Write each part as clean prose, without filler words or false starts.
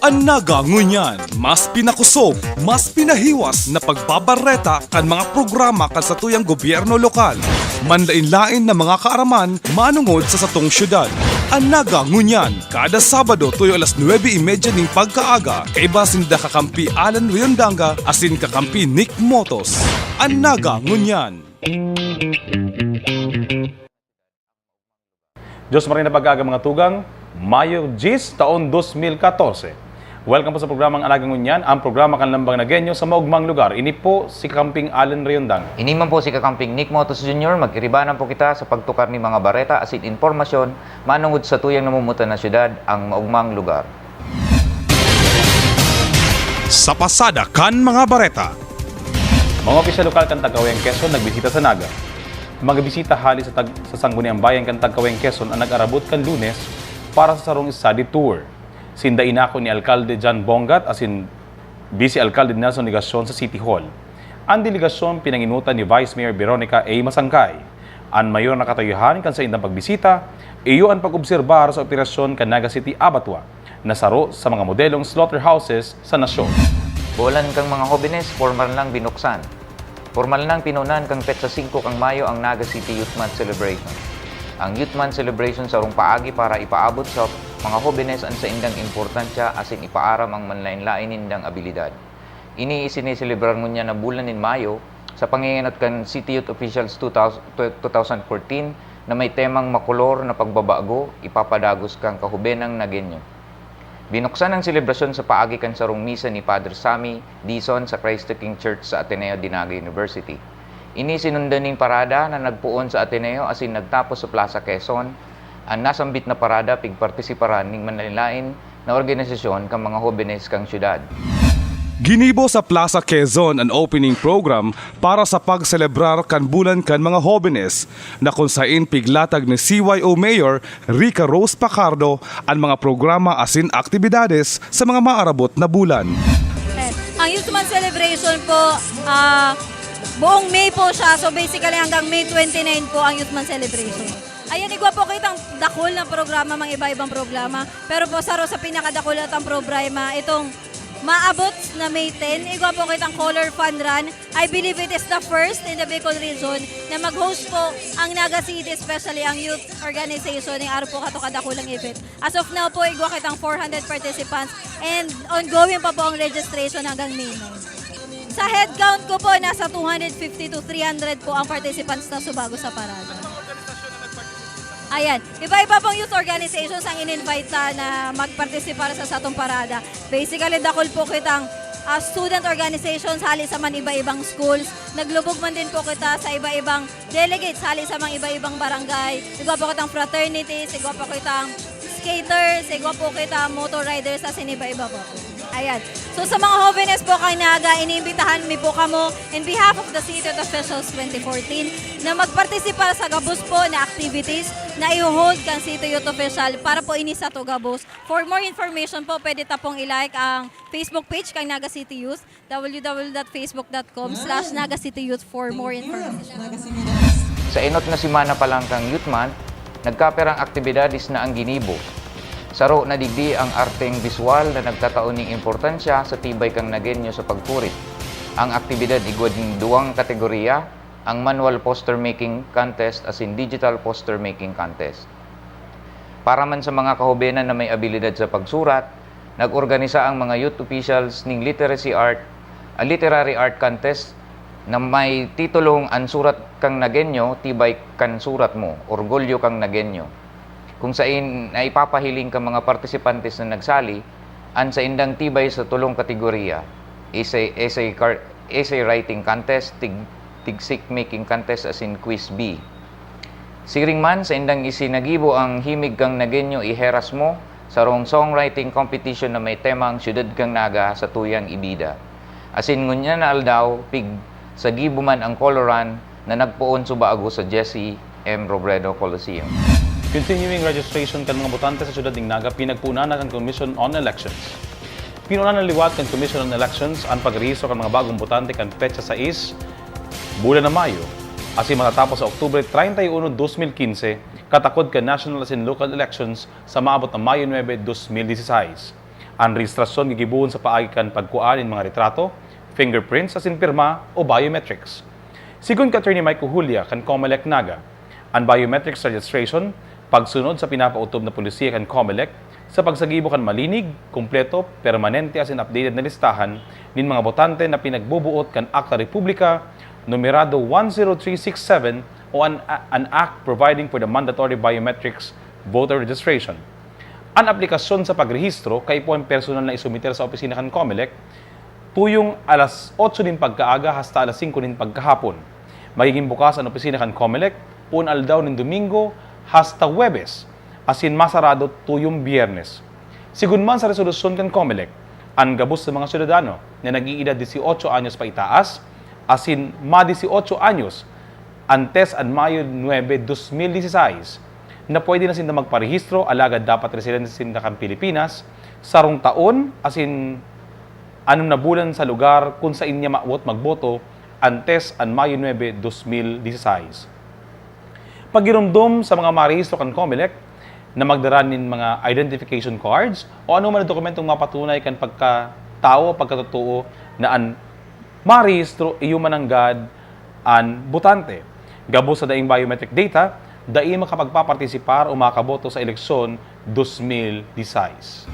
Ang nagangunyan, mas pinakusog, mas pinahiwas na pagbabareta kan mga programa kan sa tuyang gobyerno lokal. Manlain-lain na mga kaaraman manungod sa satong syudad. Ang nagangunyan, kada Sabado tuyo alas 9:30 ning pagkaaga, kaiba sinda kakampi Alan Riondanga asin kakampi Nick Motos. Ang nagangunyan. Diyos marin na pag-aga mga tugang, Mayo 10, taon 2014. Welcome po sa programang Alagang Unyan, ang programa kanlambang nagenyo sa maugmang lugar. Ini po si Kamping Alan Riondang. Ini man po si Kakamping Nick Motos Jr. Magkiribanan po kita sa pagtukar ni mga bareta asin informasyon manungod sa tuyang namumutan na syudad ang maugmang lugar. Sa pasada kan mga bareta. Mga opisyal lokal kan Tagkaweng Quezon nagbisita sa Naga. Mga bisita hali sa Sangguniang Bayan kan Tagkaweng Quezon ang nag-arabot kan Lunes para sa sarong study tour. Sinda inako ni Alkalde John Bongat asin Vice Alkalde Nelson Ligasyon sa City Hall. Ang delegasyon pinanginutan ni Vice Mayor Veronica A. Masangkay. Ang mayor nakatayuhan kan sa indang pagbisita, iyo ang pag-obserbar sa operasyon kan Naga City Abattoir na saro sa mga modelong slaughterhouses sa nasyon. Bulan kang mga hobines, formal lang binuksan. Formal nang pinunan kang petsa 5 kang Mayo ang Naga City Youth Month Celebration. Ang Youth Month Celebration sarong paagi para ipaabot sa mga hobines ang sa indang importansya asin ipaaram ang manlain-lain indang abilidad. Ini isineselebrar ngunya na bulan in Mayo sa panginganot kan City Youth Officials 2014 na may temang makulor na pagbabago ipapadagos kang kahubenang nagenyo. Binuksan ang selebrasyon sa paagi kan sarong misa ni Father Sammy Dizon sa Christ the King Church sa Ateneo de Naga University. Ini sinundan ning parada na nagpuon sa Ateneo asin nagtapos sa Plaza Quezon. Ang nasambit na parada pigpartisiparan ning manlain na organisasyon kang mga hobines kang syudad. Ginibo sa Plaza Quezon ang opening program para sa pagselebrar kan bulan kan mga hobines na kung sain piglatag ni CYO Mayor Rica Rose Pacardo ang mga programa asin aktibidades sa mga maarabot na bulan. Ang Youth Month Celebration po, buong May po siya. So basically hanggang May 29 po ang Youth Month Celebration. Ayan, igwa po kitang dakol na programa, mga iba-ibang programa. Pero po saro sa pinakadakol at ang programa, itong maabot na May 10, igwa po kitang Color Fun Run. I believe it is the first in the Bicol region na mag-host po ang Naga City, especially ang youth organization ng araw po kadakulang event. As of now po, igwa kitang 400 participants and ongoing pa po ang registration hanggang May 9. Sa head count ko po, nasa 250 to 300 po ang participants na subago sa parada. Ayan, iba-iba pong youth organizations ang in-invite na magpartisipar sa satong parada. Basically, dakol po kitang student organizations hali sa man iba-ibang schools. Naglubog man din po kita sa iba-ibang delegates hali sa mga iba-ibang barangay. Igwa po kitang fraternities, igwa po kitang skaters, igwa po kitang motor riders as in iba-iba po. Ayan. So sa mga hobines po kay Naga, iniimbitahan mi po kamo in behalf of the City Youth Officials 2014 na magpartisipar sa gabos po na activities na i-hold kang City Youth Official para po ini sa to gabos. For more information po, pwede tapong i-like ang Facebook page kang Naga City Youth, www.facebook.com/Naga City Youth for more information. Sa inot na simana pa lang kang Youth Month, nagkaperang aktibidades na ang ginibo. Saro na digdi ang arteng visual na nagtataon ng importansya sa tibay kang nagenyo sa pagpurit. Ang aktibidad igwad ng duwang kategorya, ang manual poster making contest as in digital poster making contest. Para man sa mga kahubenan na may abilidad sa pagsurat, nag-organisa ang mga youth officials ng literary art contest na may titulong Ang Surat Kang Nagenyo, Tibay Kan Surat Mo, Orgulyo Kang Nagenyo. Kung sain na ipapahiling ka mga partisipantes na nagsali, an sa indang tibay sa tulong kategorya, essay writing contest, tigsik making contest as in quiz B. Siring man sa indang isinagibo ang himig kang nagenyo iheras mo sa songwriting competition na may temang Syudad Kang Naga sa tuyang ibida. Asin ngunya na aldaw, pig sa gibo man ang koloran na nagpuon subaago sa Jesse M. Robredo Coliseum. Continuing registration kan mga botante sa syudad ng Naga, pinagpunan ang Commission on Elections. Pinunan ng liwat kan Commission on Elections ang pagrehistro kan mga bagong botante kan petsa 6, bulan na Mayo, asin matatapos sa Oktubre 31, 2015, katakod kan national as in local elections sa maabot na Mayo 9, 2016. Ang rehistrasyon gigibuhon sa paagi kan pagkuan in mga retrato, fingerprints, asin pirma o biometrics. Sigun ka Attorney Mike Julia kan COMELEC Naga, ang biometrics registration pagsunod sa pinapautob na polisiya kan COMELEC sa pagsagibo kan malinig, kumpleto, permanente asin updated na listahan nin mga botante na pinagbubuot kan Akta Republika numerado 10367 o an act providing for the mandatory biometrics voter registration. Ang aplikasyon sa pagrehistro kay po ang personal na isumiter sa opisina kan COMELEC tuyong alas 8 din pagkaaga hasta alas 5 din pagkahapon. Magiging bukas ang opisina kan COMELEC pun aldaw nin Domingo hasta Huwebes, asin masarado tuyong Biyernes. Sigun man sa resolusyon kan COMELEC, ang gabos sa mga syudadano na nag-iedad 18 anyos pa itaas, asin ma 18 anyos antes an Mayo 9, 2016, na pwede na sinda magparehistro, alagad dapat residente sinda kan Pilipinas, sarong taon, asin 6 na bulan sa lugar kung sa inya maawot magboto, antes an Mayo 9, 2016. Pagirumdum sa mga marehistro kan COMELEC na magdara nin mga identification cards o ano man na dokumentong mapatunay kan pagkatao, pagkatotoo na an marehistro iyo mananggad an botante. Gabo sa daing biometric data, daing makapagpapartisipar o makaboto sa eleksyon 2016.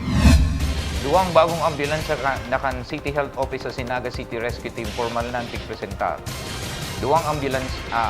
Duwang bagong ambulansya na kan City Health Office sa Sinaga City Rescue Team formal na tigpresentar. Duwang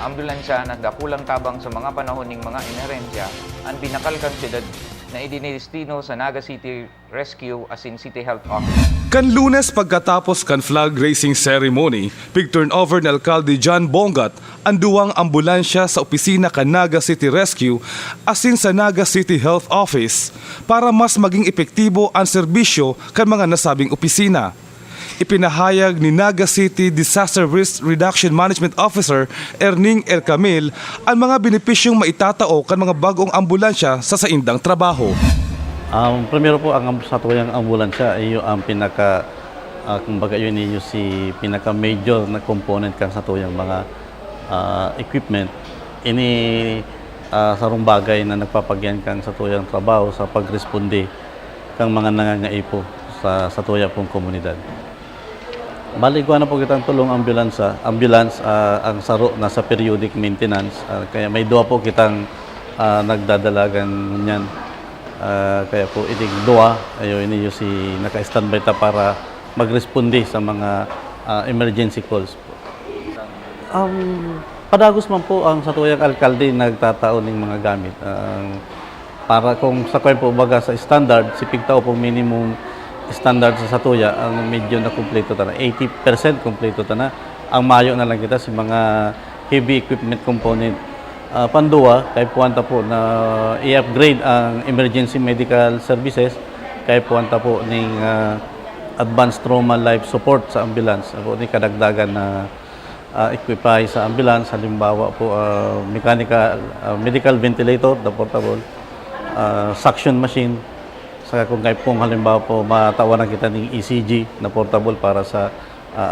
ambulansya na dakulang tabang sa mga panahon ng mga emerhensya ang binakal kan syudad na idinidestino sa Naga City Rescue as in City Health Office. Kan Lunes pagkatapos kan flag raising ceremony, pig-turnover ni Alcalde John Bongat ang duwang ambulansya sa opisina kan Naga City Rescue asin sa Naga City Health Office para mas maging epektibo ang serbisyo kan mga nasabing opisina. Ipinahayag ni Naga City Disaster Risk Reduction Management Officer Erning El Camil ang mga benepisyong maitatao kan mga bagong ambulansya sa saindang trabaho. Primero po, ang satuyang ambulansya ay ang pinaka, kumbaga yun yung si pinaka-major na component kan satuyang mga equipment. Ini sarong bagay na nagpapagyan kang satuyang trabaho sa pagresponde kang mga nangangaipo sa satuyang pong komunidad. Bali ko na po kitang tulong ambulance ang saro na sa periodic maintenance. Kaya may dua po kitang nagdadalagan niyan. Kaya po itig dua, ayo ini yung si naka-standby ta para magresponde sa mga emergency calls po. Padagos man po ang satuyang alkalde nagtataon ng mga gamit. Para kung sa kwan po baga sa standard, si pigtao po minimum standard sa satuya, ang medyo na kumpleto ta na. 80% kumpleto ta na. Ang mayo na lang kita si mga heavy equipment component. Pandua, kay puwanta po na i-upgrade ang emergency medical services, kay puwanta po ng advanced trauma life support sa ambulance. Po ni kadagdagan na equipay sa ambulance, halimbawa po mechanical medical ventilator, the portable, suction machine, saka kung kay pong halimbawa po matawanan kita ng ECG na portable para sa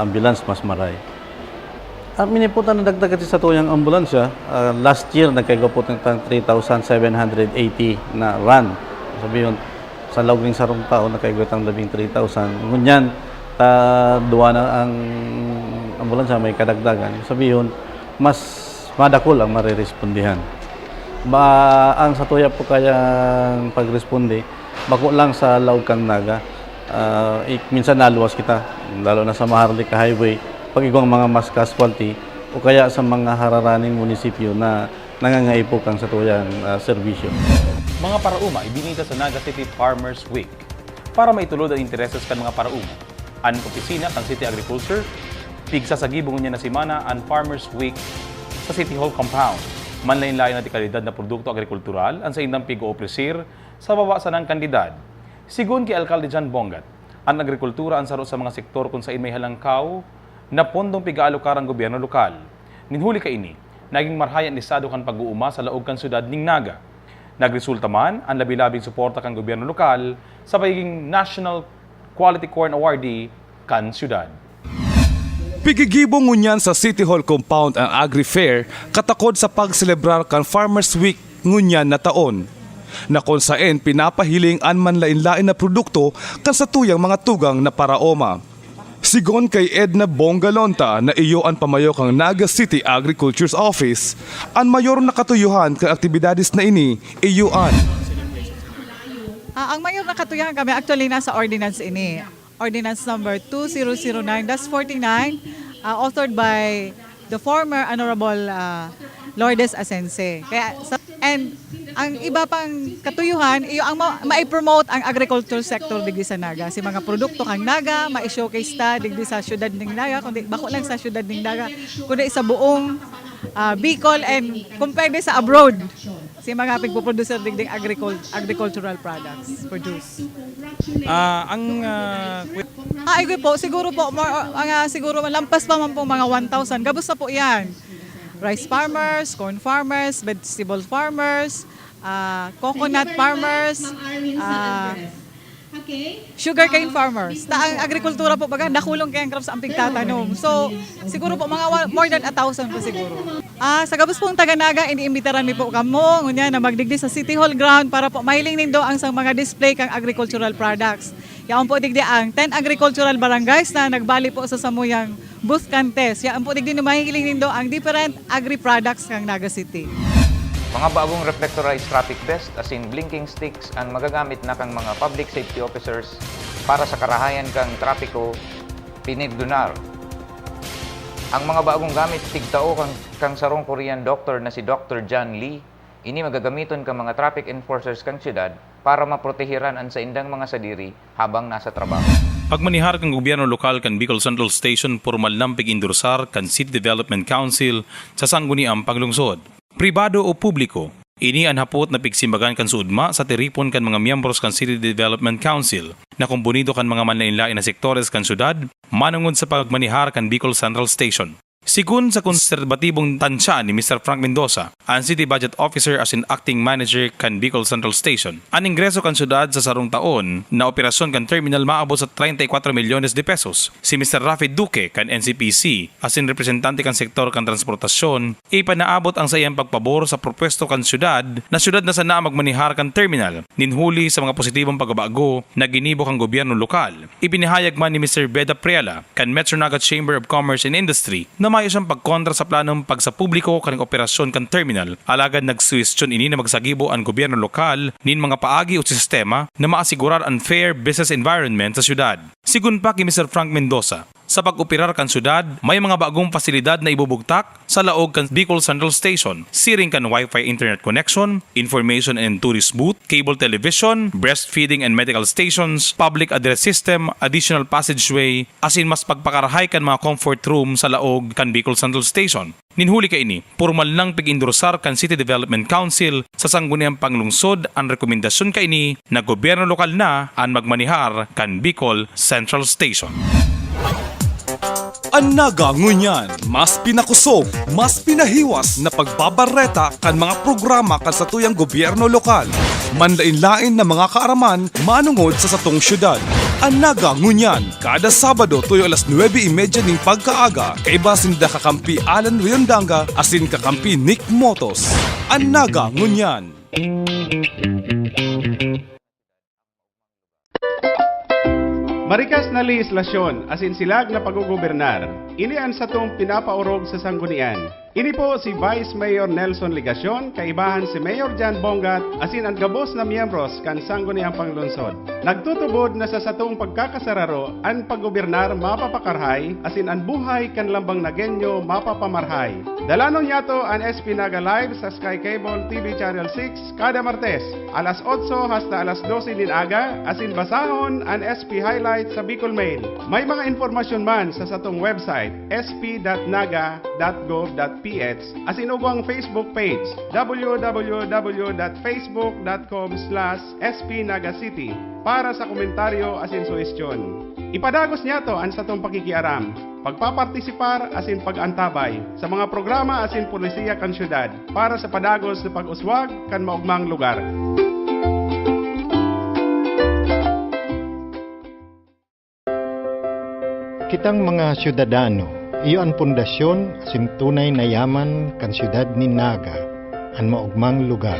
ambulance mas maray. Miniputan na dagdag sa tuyang ambulansya. Last year, nagkaigo po ng 3,780 na run. Sabihin, sa lawing sarong taon, nagkaigo ng 13,000. Ngunyan, duwa na ang ambulansya, may kadagdagan. Sabihin, mas madakol ang marirespondihan. Ang sa tuya po kayang pagresponde, bako lang sa laog kang Naga. Minsan naluwas kita, lalo na sa Maharlika Highway, pag igong mga mass casualty o kaya sa mga hararaning munisipyo na nangangaipo kang sa tuyang serbisyo. Mga parauma ibinita sa Naga City Farmers Week para maitulod ang intereses kan mga parauma. An opisina kan City Agriculture, pigsasagibong niya na simana ang Farmers Week sa City Hall compound. Manlain-lain na kalidad na produkto agrikultural ang sa indang pig-opresir sa bawasan ng kandidad. Sigun kay Alcalde John Bongat, ang agrikultura ang saro sa mga sektor kung saan may halangkaw na pondong piga-alokar ang gobyerno lokal. Ninhuli ka ini, naging marhayan lisado kan pag-uuma sa laog kan syudad ning Naga. Nagresulta man ang labi-labing suporta kan gobyerno lokal sa pagiging National Quality Corn Awardee kan syudad. Pigigibong ngunyan sa City Hall compound ang Agri-Fair katakod sa pagselebrar kan Farmers Week ngunyan na taon. na kung saan pinapahiling an manlain-lain na produkto kan sa tuyang mga tugang na paraoma. Sigon kay Edna Bongalonta na iyo ang pamayo kang Naga City Agriculture's Office, ang mayor na katuyuhan kang aktibidades na ini iyuan. Ang mayor na katuyahan kami actually nasa ordinance ini. Ordinance number 2009-49, authored by the former Honorable Lourdes Asense. And ang iba pang katuyuhan, iyo ang ma-promote ang agriculture sector digdi sa Naga. Si mga produkto kang Naga, ma-showcase ta digdi sa syudad ng Naga, kundi bako lang sa syudad ng Naga, kundi sa buong Bicol and kung pwede sa abroad. Si mga pigpo-producer digdi agricultural products produce. Ay po, siguro po siguro lampas pa man po mga 1,000. Gabos na po 'yan. Rice farmers, corn farmers, vegetable farmers, coconut farmers, sugarcane farmers. Ang agrikultura po baga nakulong kay ang crops ang pigtatanom. So siguro po mga more than 1,000 po siguro. Sa gabos pong taga-Naga, iniimbitaran mi po kamo ngunya na magdigdi sa City Hall ground para po mahiling nindo ang sang mga display kang agricultural products. Yaon po digdi ang 10 agricultural barangays na nagbali po sa samuyang booth contest. Yaon po digdi na mahiling nindo ang different agri-products kang Naga City. Mga bagong reflectorized traffic vest as in blinking sticks ang magagamit na kang mga public safety officers para sa karahayan kang trapiko pinigdunar. Ang mga bagong gamit tigtao kang sarong Korean doctor na si Dr. John Lee, ini magagamiton kang mga traffic enforcers kang syudad para maprotehiran ang sa indang mga sadiri habang nasa trabaho. Pagmanihar kang gobyerno lokal kan Bicol Central Station formal nang pag-endorsar kan City Development Council sa sangguniang paglungsod. Pribado o publiko, ini ang hapot na pigsimbagan kan suudma sa tiripon kan mga miyembros kan City Development Council na kumbunido kan mga manlain-lain na sektores kan syudad manungod sa pagmanihar kan Bicol Central Station. Sigun sa konserbatibong tansya ni Mr. Frank Mendoza, ang City Budget Officer as in Acting Manager kan Bicol Central Station, ang ingreso kan syudad sa sarong taon na operasyon kan terminal maabot sa 34 milyones de pesos. Si Mr. Rafi Duque kan NCPC as in representante kan sektor kan transportasyon, ipanaabot ang sa iyang pagpabor sa propwesto kan syudad na sana magmanihar kan terminal, ninhuli sa mga positibong pagbabago na ginibo kan gobyerno lokal. Ipinahayag man ni Mr. Beda Priela kan Metro Naga Chamber of Commerce and Industry na mayo siyang pagkontra sa planong pagsa publiko kaning operasyon kan terminal. Alagad nagsuwestyon ini na magsagibo ang gobyerno lokal nin mga paagi o sistema na maasigurar ang fair business environment sa syudad. Sigun pa kay Mr. Frank Mendoza, sa pag-operar kan syudad, may mga bagong pasilidad na ibubugtak sa laog kan Bicol Central Station, siring kan Wi-Fi internet connection, information and tourist booth, cable television, breastfeeding and medical stations, public address system, additional passageway, asin mas pagpakarahay kan mga comfort room sa laog kan Bicol Central Station. Ninhuli ka ini, formal nang pag-endorsar kan City Development Council sa sangguniang panglungsod ang rekomendasyon ka ini na gobyerno lokal na ang magmanihar kan Bicol Central Station. Ang Naga ngunyan, mas pinakusog, mas pinahiwas na pagbabareta kan mga programa kan sa tuyang gobyerno lokal. Manlain-lain na mga kaaraman manungod sa satong syudad. Ang Naga ngunyan, kada Sabado tuyo alas 9:30 ning pagkaaga, kay basin da kakampi Alan Riondanga asin kakampi Nick Motos. Ang Naga ngunyan. Marikas na legislasyon asin silag na paggugobernar, ini ang satong pinapaurog sa sanggunian. Ini po si Vice Mayor Nelson Ligacion, kaibahan si Mayor Jan Bongat, asin ang gabos na miyembros kan sangguniang panglunsod. Nagtutubod na sa satong pagkakasararo, ang paggobernar mapapakarhay, asin ang buhay kan lambang nagenyo mapapamarhay. Dalanon yato ang SP Naga Live sa Sky Cable TV Channel 6 kada Martes, alas 8 hasta alas 12 din aga, asin basahon ang SP Highlight sa Bicol Mail. May mga informasyon man sa satong website sp.naga.gov.ph asin ugang Facebook page www.facebook.com/spnagacity para sa komentaryo asin suhestyon. Ipadagos niya to ang satong pakikiaram, pagpapartisipar asin pag-antabay sa mga programa asin pulisiya kan syudad para sa padagos sa pag-uswag kan maugmang lugar. Kitang mga syudadano, iyo ang pundasyon asin tunay na yaman kan syudad ni Naga, ang maugmang lugar.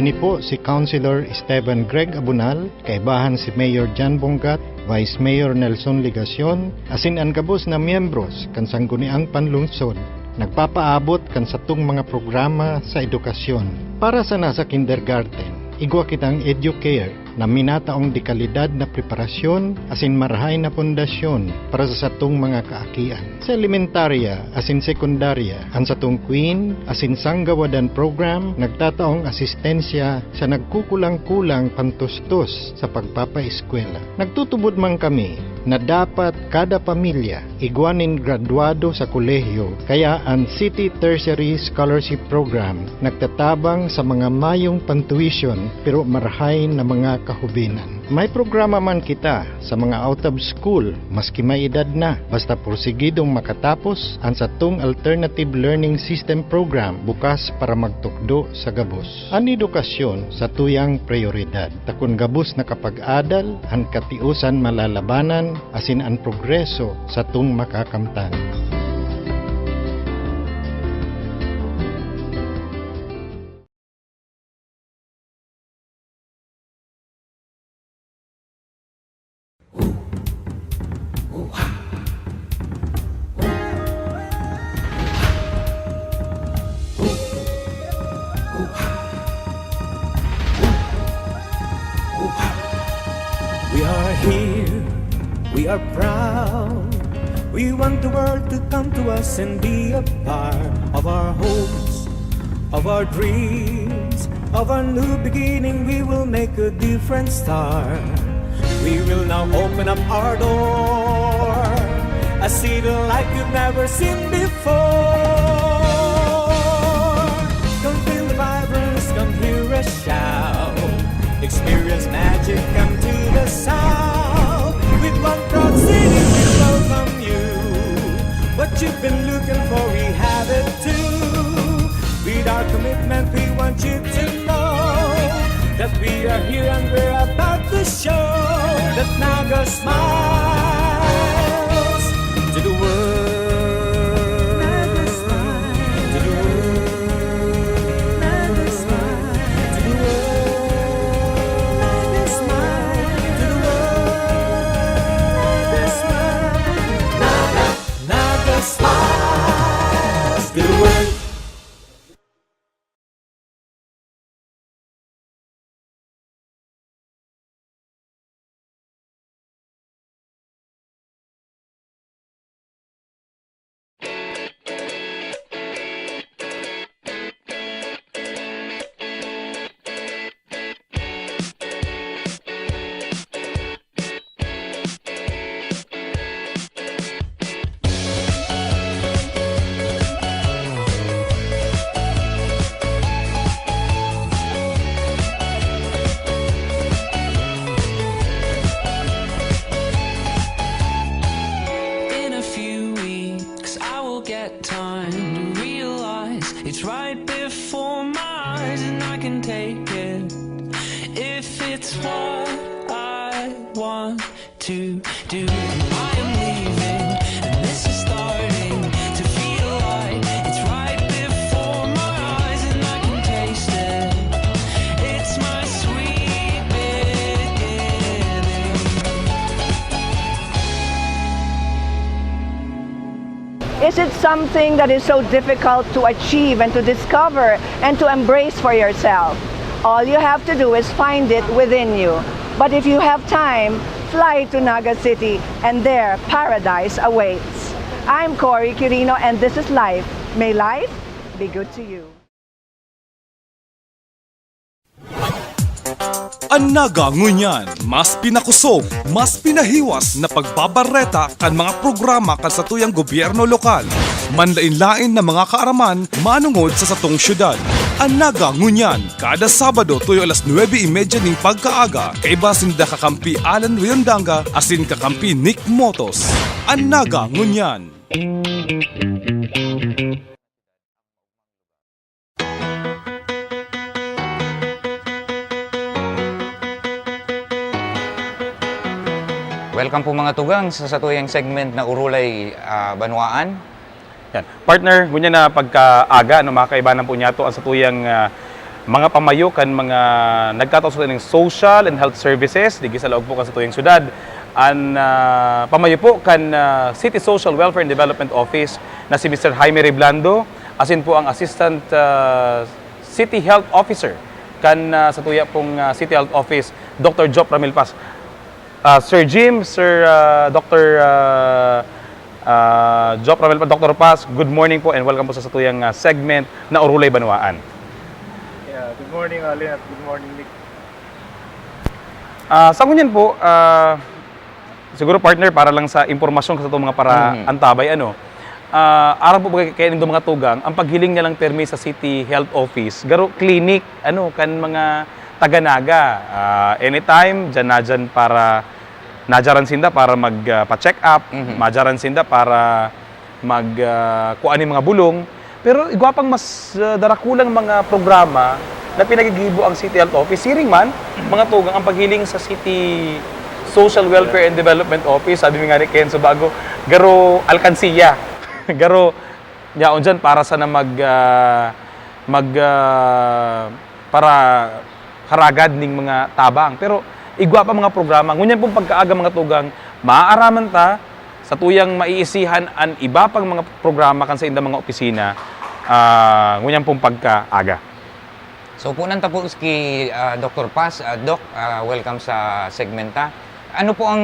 Ini po si Councilor Esteban Greg Abunal, kaibahan si Mayor Jan Bongat, Vice Mayor Nelson Ligacion, asin ang gabos na miyembros kan sangguniang panlungsod. Nagpapaabot kan satong mga programa sa edukasyon. Para sa nasa kindergarten, igwa kitang EduCare na minataong di kalidad na preparasyon asin marahay na pundasyon para sa satong mga kaakian. Sa elementarya asin sekundarya, ang satong Queen asin Sanggawadan program nagtataong asistensya sa nagkukulang-kulang pantustos sa pagpapaeskwela. Nagtutubod man kami na dapat kada pamilya igwanin graduado sa kolehiyo, kaya ang City Tertiary Scholarship Program nagtatabang sa mga mayong pantuition pero marahay na mga kahubinan. May programa man kita sa mga out of school maski may edad na, basta porsigidong makatapos ang satong Alternative Learning System Program bukas para magtukdo sa gabos. Ang edukasyon sa tuyang prioridad. Takon gabos na kapag-adal, ang katiusan malalabanan asin ang progreso sa tung makakamtan. We are here, we are proud. We want the world to come to us and be a part of our hopes, of our dreams, of our new beginning. We will make a different start. We will now open up our door, a city like you've never seen before. Come feel the vibrance, come hear us shout. Experience magic, come to the south. With one proud city we welcome you. What you've been looking for, we have it too. With our commitment we want you to know that we are here and we're about to show that Naga smiles to the world. Naga smiles to the world. Naga smiles to the world. Naga smiles to the world. Naga smiles. Naga smiles to the world. In a few weeks I will get time to realize it's right before my eyes, and I can take it if it's what I want to do. I am leaving and this is starting to feel like it's right before my eyes, and I can taste it. It's my sweet beginning. Is it something that is so difficult to achieve and to discover and to embrace for yourself? All you have to do is find it within you. But if you have time, fly to Naga City and there paradise awaits. I'm Cory Quirino and this is Life. May life be good to you. Ang Naga ngunyan, mas pinakusog, mas pinahiwas na pagbabareta kan mga programa kan sa tuyang gobyerno lokal. Manlain-lain na mga kaaraman manungod sa satong syudad. Ang Naga ngunyan, kada Sabado tuyo alas 9:30 ning pagkaaga, kay basinda kakampi Alan Riondanga asin kakampi Nick Motos. Ang Naga ngunyan. Welcome po mga tugang sa satuyang segment na Urulay Banwaan. Yan. Partner, ngunyan na pagkaaga, no, makakaibanan po niya to ang satuyang mga pamayo kan mga nagtataos ng social and health services digi sa laog po kan sa tuyang syudad. An pamayo po kan City Social Welfare and Development Office na si Mr. Jaime Reblando, asin po ang Assistant City Health Officer kan sa tuya pong City Health Office, Dr. Job Ramil Paz. Sir Jim, Sir Dr. Job Ramil Paz, Dr. Paz, good morning po and welcome po sa tuyang segment na Urulay Banwaan. Yeah, good morning, Alin, at good morning, Nick. Sa kunyan po, siguro partner para lang sa impormasyon sa itong mga para antabay, araw po ba kayo ng mga tugang, ang paghiling niya lang permi sa City Health Office, garo clinic, kan mga taga-naga. Anytime, dyan para, nadyaran sinda para magpa-check up, madyaran sinda para kuan yung mga bulong. Pero igwapang mas darakulang mga programa na pinagigibo ang City Health Office. Siring man, mga tugang, ang paghiling sa City Social Welfare and Development Office, sabi nga ni Kenzo Bago, garo alkansiya. Garo, yaon dyan para sa na para haragad ning mga tabang. Pero igwa pa mga programa. Ngunyan pong pagkaaga mga tugang, maaaraman ta sa tuyang maiisihan ang iba pang mga programa kan sa inda mga opisina. Ngunyan pong pagkaaga. So punan ta po kay Dr. Paz. Doc, welcome sa segmenta. Ano po ang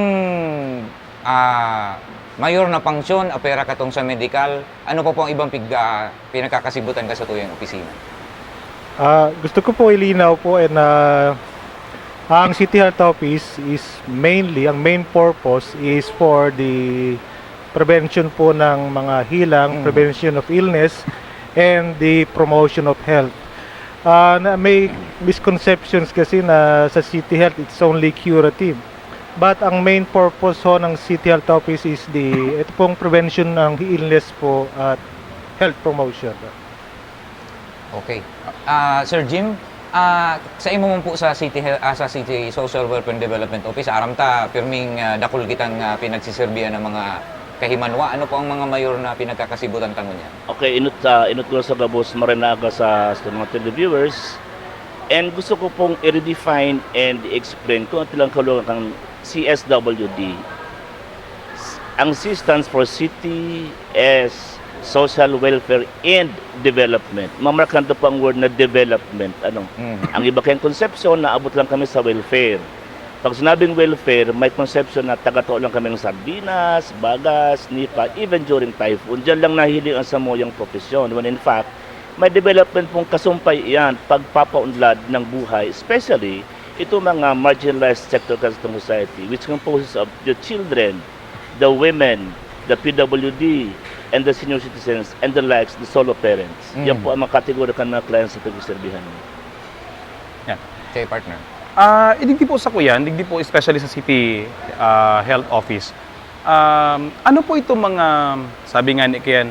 mayor na pangsyon, apera katong sa medical? Ano po ang ibang pinagkakasibutan ka sa tuyang opisina? Gusto ko po ilinaw po na ang City Health Office is mainly, ang main purpose is for the prevention po ng mga hilang, prevention of illness, and the promotion of health. May misconceptions kasi na sa City Health it's only curative. But ang main purpose ho ng City Health Office is ito pong prevention ng illness po at health promotion. Okay. Sir Jim, sa imo mo po sa City Social Welfare and Development Office, aram ta pirming dakul kitang pinagsiserbihan ng mga kahimanwa. Ano po ang mga mayor na pinagkakasibutan tanong niya? Okay, inut ko sa gabos marinaga sa mga televiewers. And gusto ko pong i-redefine and i-explain kung ito lang kalungan kang CSWD. Ang C stands for City as Social Welfare and Development. Mamarkando po ang word na development. Ang iba kayong konsepsyon, naabot lang kami sa welfare. Pag sinabing welfare, may konsepsyon na taga-to lang kami ng sardinas, bagas, nipa, even during typhoon. Diyan lang nahiling ang samoyang profesyon. When in fact, may development pong kasumpay yan, pagpapaunlad ng buhay, especially ito mga marginalized sector sa society, which composes of the children, the women, the PWD, and the senior citizens, and the likes, the solo parents. Yan po ang mga kategorikan ng clients sa pag-serbihan. Yan. Okay, partner. Digdi po sa kuyan, digdi po especially sa City Health Office. Ano po itong mga, sabi nga ni Kian,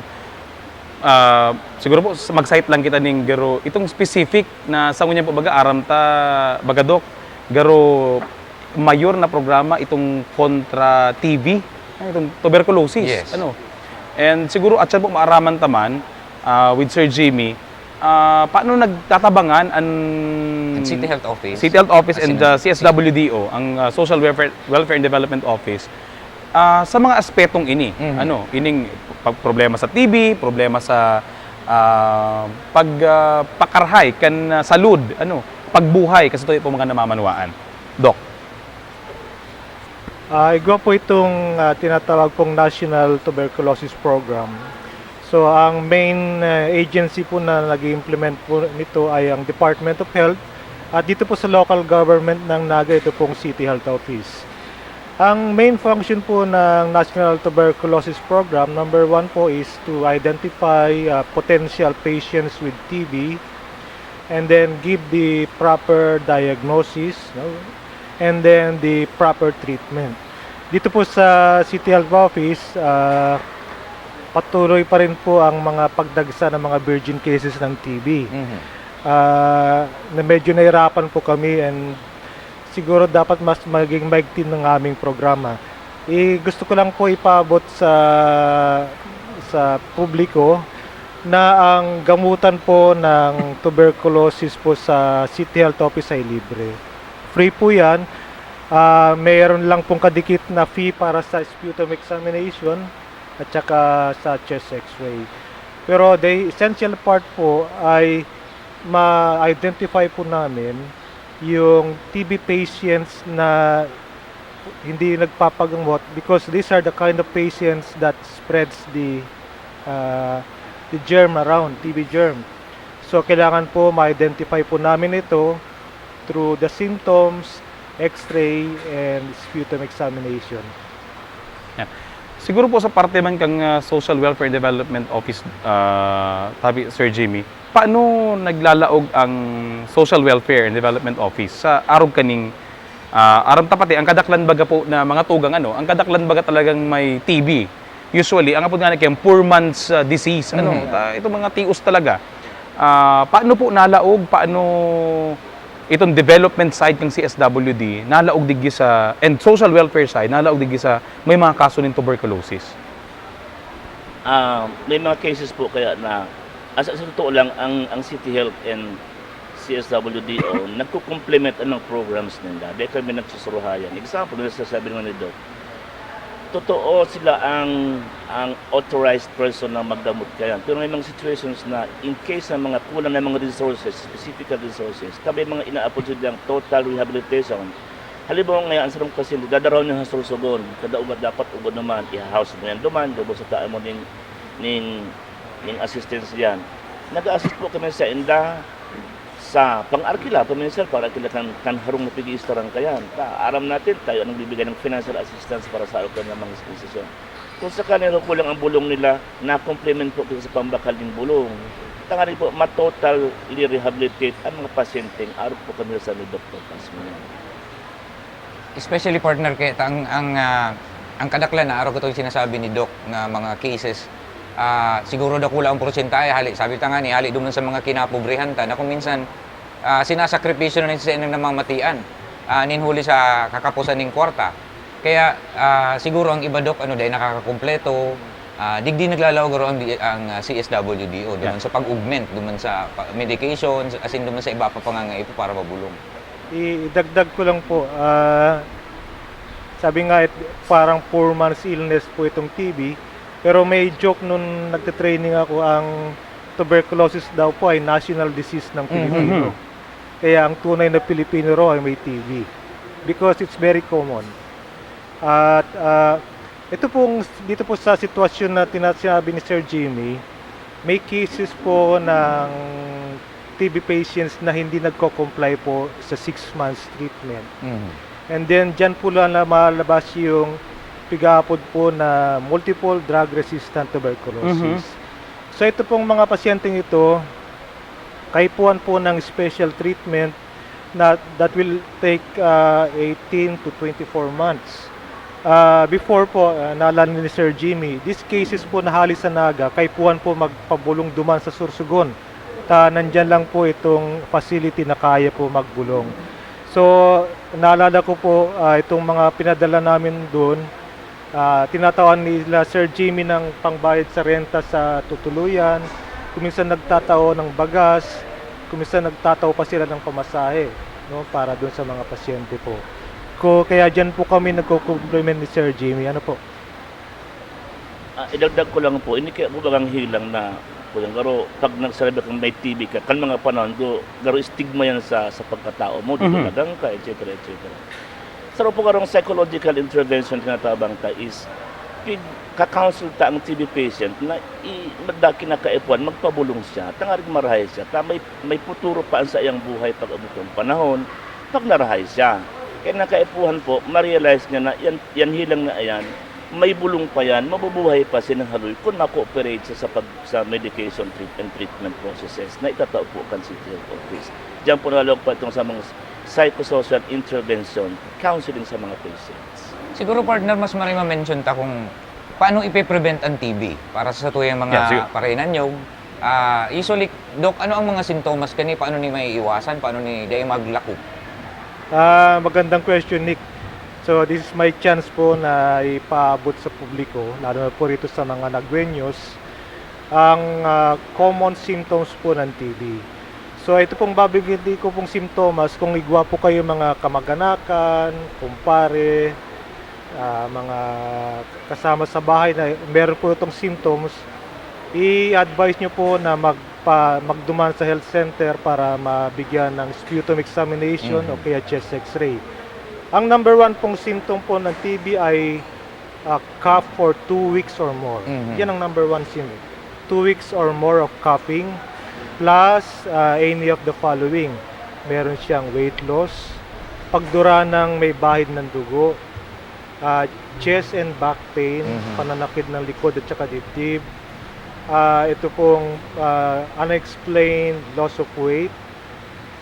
siguro po mag-cite lang kita ning garo itong specific na sa ngunyan po baga aram ta baga doc garo mayor na programa itong kontra TB, itong tuberculosis. Yes. And siguro at po maaraman taman with Sir Jimmy, paano nagtatabangan ang City Health Office, and the CSWDO, ang Social Welfare and Development Office, sa mga aspetong ini. Ining problema sa TB, problema sa pagpakarhay kan salud, pagbuhay kasi ito po mga namamanwaan. Doc. Igwa po itong tinatawag pong National Tuberculosis Program. So ang main agency po na nag-implement po nito ay ang Department of Health, at dito po sa local government ng Naga, ito pong City Health Office. Ang main function po ng National Tuberculosis Program, number 1 po is to identify potential patients with TB and then give the proper diagnosis, and then the proper treatment. Dito po sa City Health Office, patuloy pa rin po ang mga pagdagsa ng mga virgin cases ng TB. Na medyo nahirapan po kami, and siguro dapat mas maging maigtin ng aming programa. Gusto ko lang po ipaabot sa publiko na ang gamutan po ng tuberculosis po sa City Health Office ay libre. Free po yan. Mayroon lang pong kadikit na fee para sa sputum examination at saka sa chest x-ray. Pero the essential part po ay ma-identify po namin yung TB patients na hindi nagpapagamot because these are the kind of patients that spreads the germ around, TB germ. So kailangan po ma-identify po namin ito through the symptoms, x-ray, and sputum examination. Yeah. Siguro po sa parte man kang Social Welfare Development Office, Sir Jimmy, paano naglalaog ang Social Welfare and Development Office sa arog kaning aram tapati ang kadaklan baga po na mga tugang ang kadaklan baga talagang may TB. Usually, ang apod nga na kayang poor man's disease. Ito mga tius talaga. Paano po nalaog? Paano itong development side ng CSWD nalaog diggi sa, and social welfare side, nalaog diggi sa may mga kaso ng tuberculosis? May mga cases po kaya na, sa totoo lang, ang City Health and CSWDO nagko-complement ng programs nila. Dahil kami nagsusuruhayan. Example, nasasabi naman ni Doc, totoo sila ang authorized person na magdamot kaya. Pero may mga situations na in case ng mga kulang na mga resources, specific resources, tabi mga ina-apod silang total rehabilitation. Halimbawa ngayon, ang sarong pasyente, dadaraw niyo sa sursugon, kada ugat dapat ugod naman, i-house mo yan duman, dobo sa taan mo ning assistance yan. Nag-assist po kami sa inda, sa pang-arkila, paminsan para arkila kan harong na pigi-istarang kayan. Aram natin, tayo anong bibigay ng financial assistance para sa akin ng mga institusyon. Kung sa kanila kulang ang bulong nila, na-complement po sa pambakal ng bulong. Tanga rin po, ma-totally rehabilitate ang mga pasyenteng araw po kanila sa ni Dr. Pasman. Especially partner kaya ang kadaklan na araw ko ito sinasabi ni Doc na mga cases, siguro dakula ang porsyentahe, sabi ta nga ni hali duman sa mga kinapobrehan ta na kung minsan sinasakripisyo na sa inang namamatian ninhuli sa kakapusan ng kwarta. Kaya siguro ang iba Doc dahil nakakakumpleto, digdi naglalawag ang CSWDO duman sa pag-augment, duman sa medications, as in duman sa iba pa pangangaipo para mabulong. Idagdag ko lang po, sabi nga parang 4 months illness po itong TB. Pero may joke nung nagte-training ako, ang tuberculosis daw po ay national disease ng Pilipino. Kaya ang tunay na Pilipino raw ay may TB. Because it's very common. At dito po sa sitwasyon na sinabi ni Sir Jimmy, may cases po ng TB patients na hindi nagko-comply po sa 6 months treatment. And then dyan po lang na malabas yung pigapod po na multiple drug-resistant tuberculosis. So ito pong mga pasyenteng ito, kaipuan po ng special treatment that will take 18 to 24 months. Before po, naalala ni Sir Jimmy, these cases po na halis sa Naga, kaipuan po magpabulong duman sa Sursugon. Nandyan lang po itong facility na kaya po magbulong. So, naalala ko po itong mga pinadala namin doon, tinatawan nila Sir Jimmy ng pangbayad sa renta sa tutuluyan, kuminsan nagtatao ng bagas, kuminsan nagtatao pa sila ng pamasahe, para doon sa mga pasyente po. Kaya dyan po kami nagko-compliment ni Sir Jimmy. Ano po? Idagdag ko lang po, hindi kaya po bagang hilang na kulang garo, pag nagsabi kang may TB ka, kan mga panahon, garo stigma yan sa pagkatao mo, dudulagang ka, etc. Sa po karong psychological intervention tinatabang ta is ka-counsel ta ang TB patient na magdaki na kaipuan, magpabulong siya, tangarig marahay siya, may futuro pa sa iyang buhay pag abutong panahon, pag narahay siya. Kaya nakaipuhan po, ma-realize niya na yan hilang na ayan, may bulong pa yan, mabubuhay pa siya ng haloy kung ma-cooperate siya sa medication treatment processes na itatao po kan City Health Office. Diyan po nalawag pa itong sa mga psychosocial intervention, counseling sa mga patients. Siguro partner, mas marami ma-mention ta kung paano ipe-prevent ang TB para sa tuyang mga parainan nyo. Usually, Doc, ano ang mga sintomas kani? Paano ni may iwasan? Paano ni day maglako? Magandang question, Nick. So this is my chance po na ipaabot sa publiko, lalo na po rito sa mga nagwenyos. ang common symptoms po ng TB. So ito pong babigiti ko pong simptomas kung igwa po kayo mga kamag-anakan, kumpare, mga kasama sa bahay na meron po itong symptoms, i-advise nyo po na magduman sa health center para mabigyan ng sputum examination o kaya chest x-ray. Ang number one pong symptom po ng TB ay cough for 2 weeks or more. Yan ang number one symptom. 2 weeks or more of coughing plus any of the following. Meron siyang weight loss, pagdura ng may bahid ng dugo, chest and back pain, pananakit ng likod at saka dibdib, ito pong unexplained loss of weight,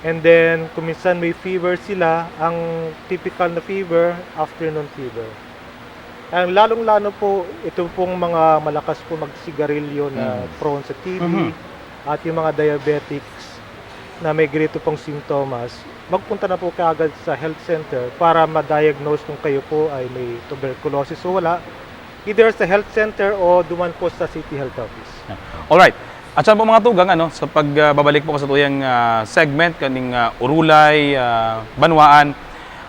and then kung minsan may fever sila, ang typical na fever, afternoon fever. Ang lalong-lalo po, ito pong mga malakas po magsigarilyo na prone sa TB at yung mga diabetics na may ganito pong simptomas, magpunta na po kaagad sa health center para ma-diagnose kung kayo po ay may tuberculosis o wala, either sa health center o duman po sa City Health Office. Alright. At saan po mga tugang, sa pagbabalik po sa tuyang segment, kaning urulay, banwaan,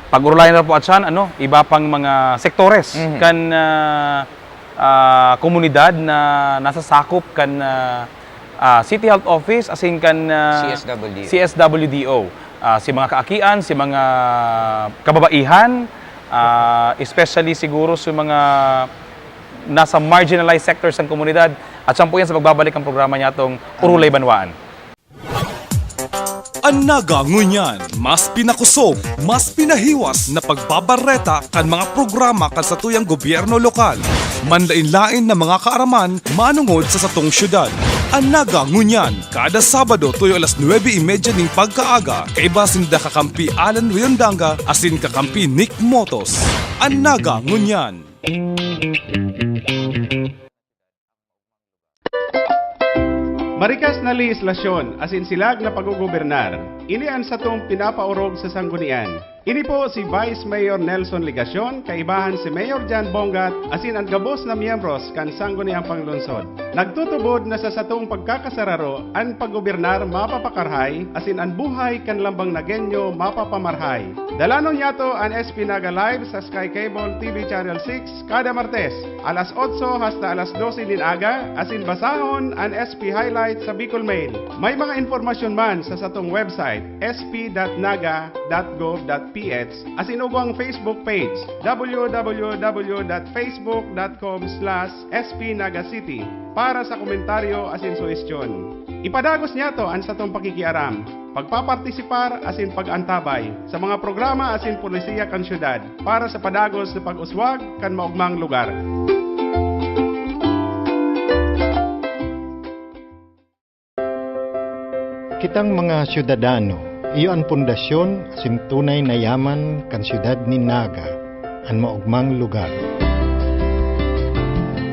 pag-urulay na po at saan, iba pang mga sektores kan komunidad na nasa sakop kan City Health Office, asin kan CSWDO. Si mga kaakian, si mga kababaihan, especially siguro sa mga nasa marginalized sectors ng komunidad. At saan po yan sa pagbabalik ang programa niya itong Urulay Banwaan. Ang naga ngunyan, mas pinakusog, mas pinahiwas na pagbabareta kan mga programa kan sa tuyang gobyerno lokal. Manlain-lain na mga kaaraman manungod sa satong syudad. Ang naga ngunyan, kada Sabado tuyo alas 9:30 ning pagkaaga, kaiba sinda kakampi Alan Riondanga asin kakampi Nick Motos. Ang naga ngunyan. Marikas na legislasyon asin silag na paggugobernar, inian sa tong pinapaurog sa sanggunian. Ini po si Vice Mayor Nelson Ligacion, kaibahan si Mayor Jan Bongat, asin ang gabos na miyembros kan sangguniang panglungsod. Nagtutubod na sa satong pagkakasararo, ang paggobernar mapapakarhay, asin ang buhay kan lambang nagenyo mapapamarhay. Dalanon yato ang SP Naga Live sa Sky Cable TV Channel 6 kada Martes, alas 8 hasta alas 12 din aga, asin basahon ang SP Highlight sa Bicol Mail. May mga informasyon man sa satong website sp.naga.gov.ph asin ugang Facebook page www.facebook.com/spnagacity para sa komentaryo asin suhestyon. Ipadagos niya to ang satong pakikiaram, pagpapartisipar asin pag-antabay sa mga programa asin polisiya kan syudad para sa padagos na pag-uswag kan maugmang lugar. Kitang mga syudadano, iyo ang pundasyon asin tunay na yaman kan syudad ni Naga, ang maugmang lugar.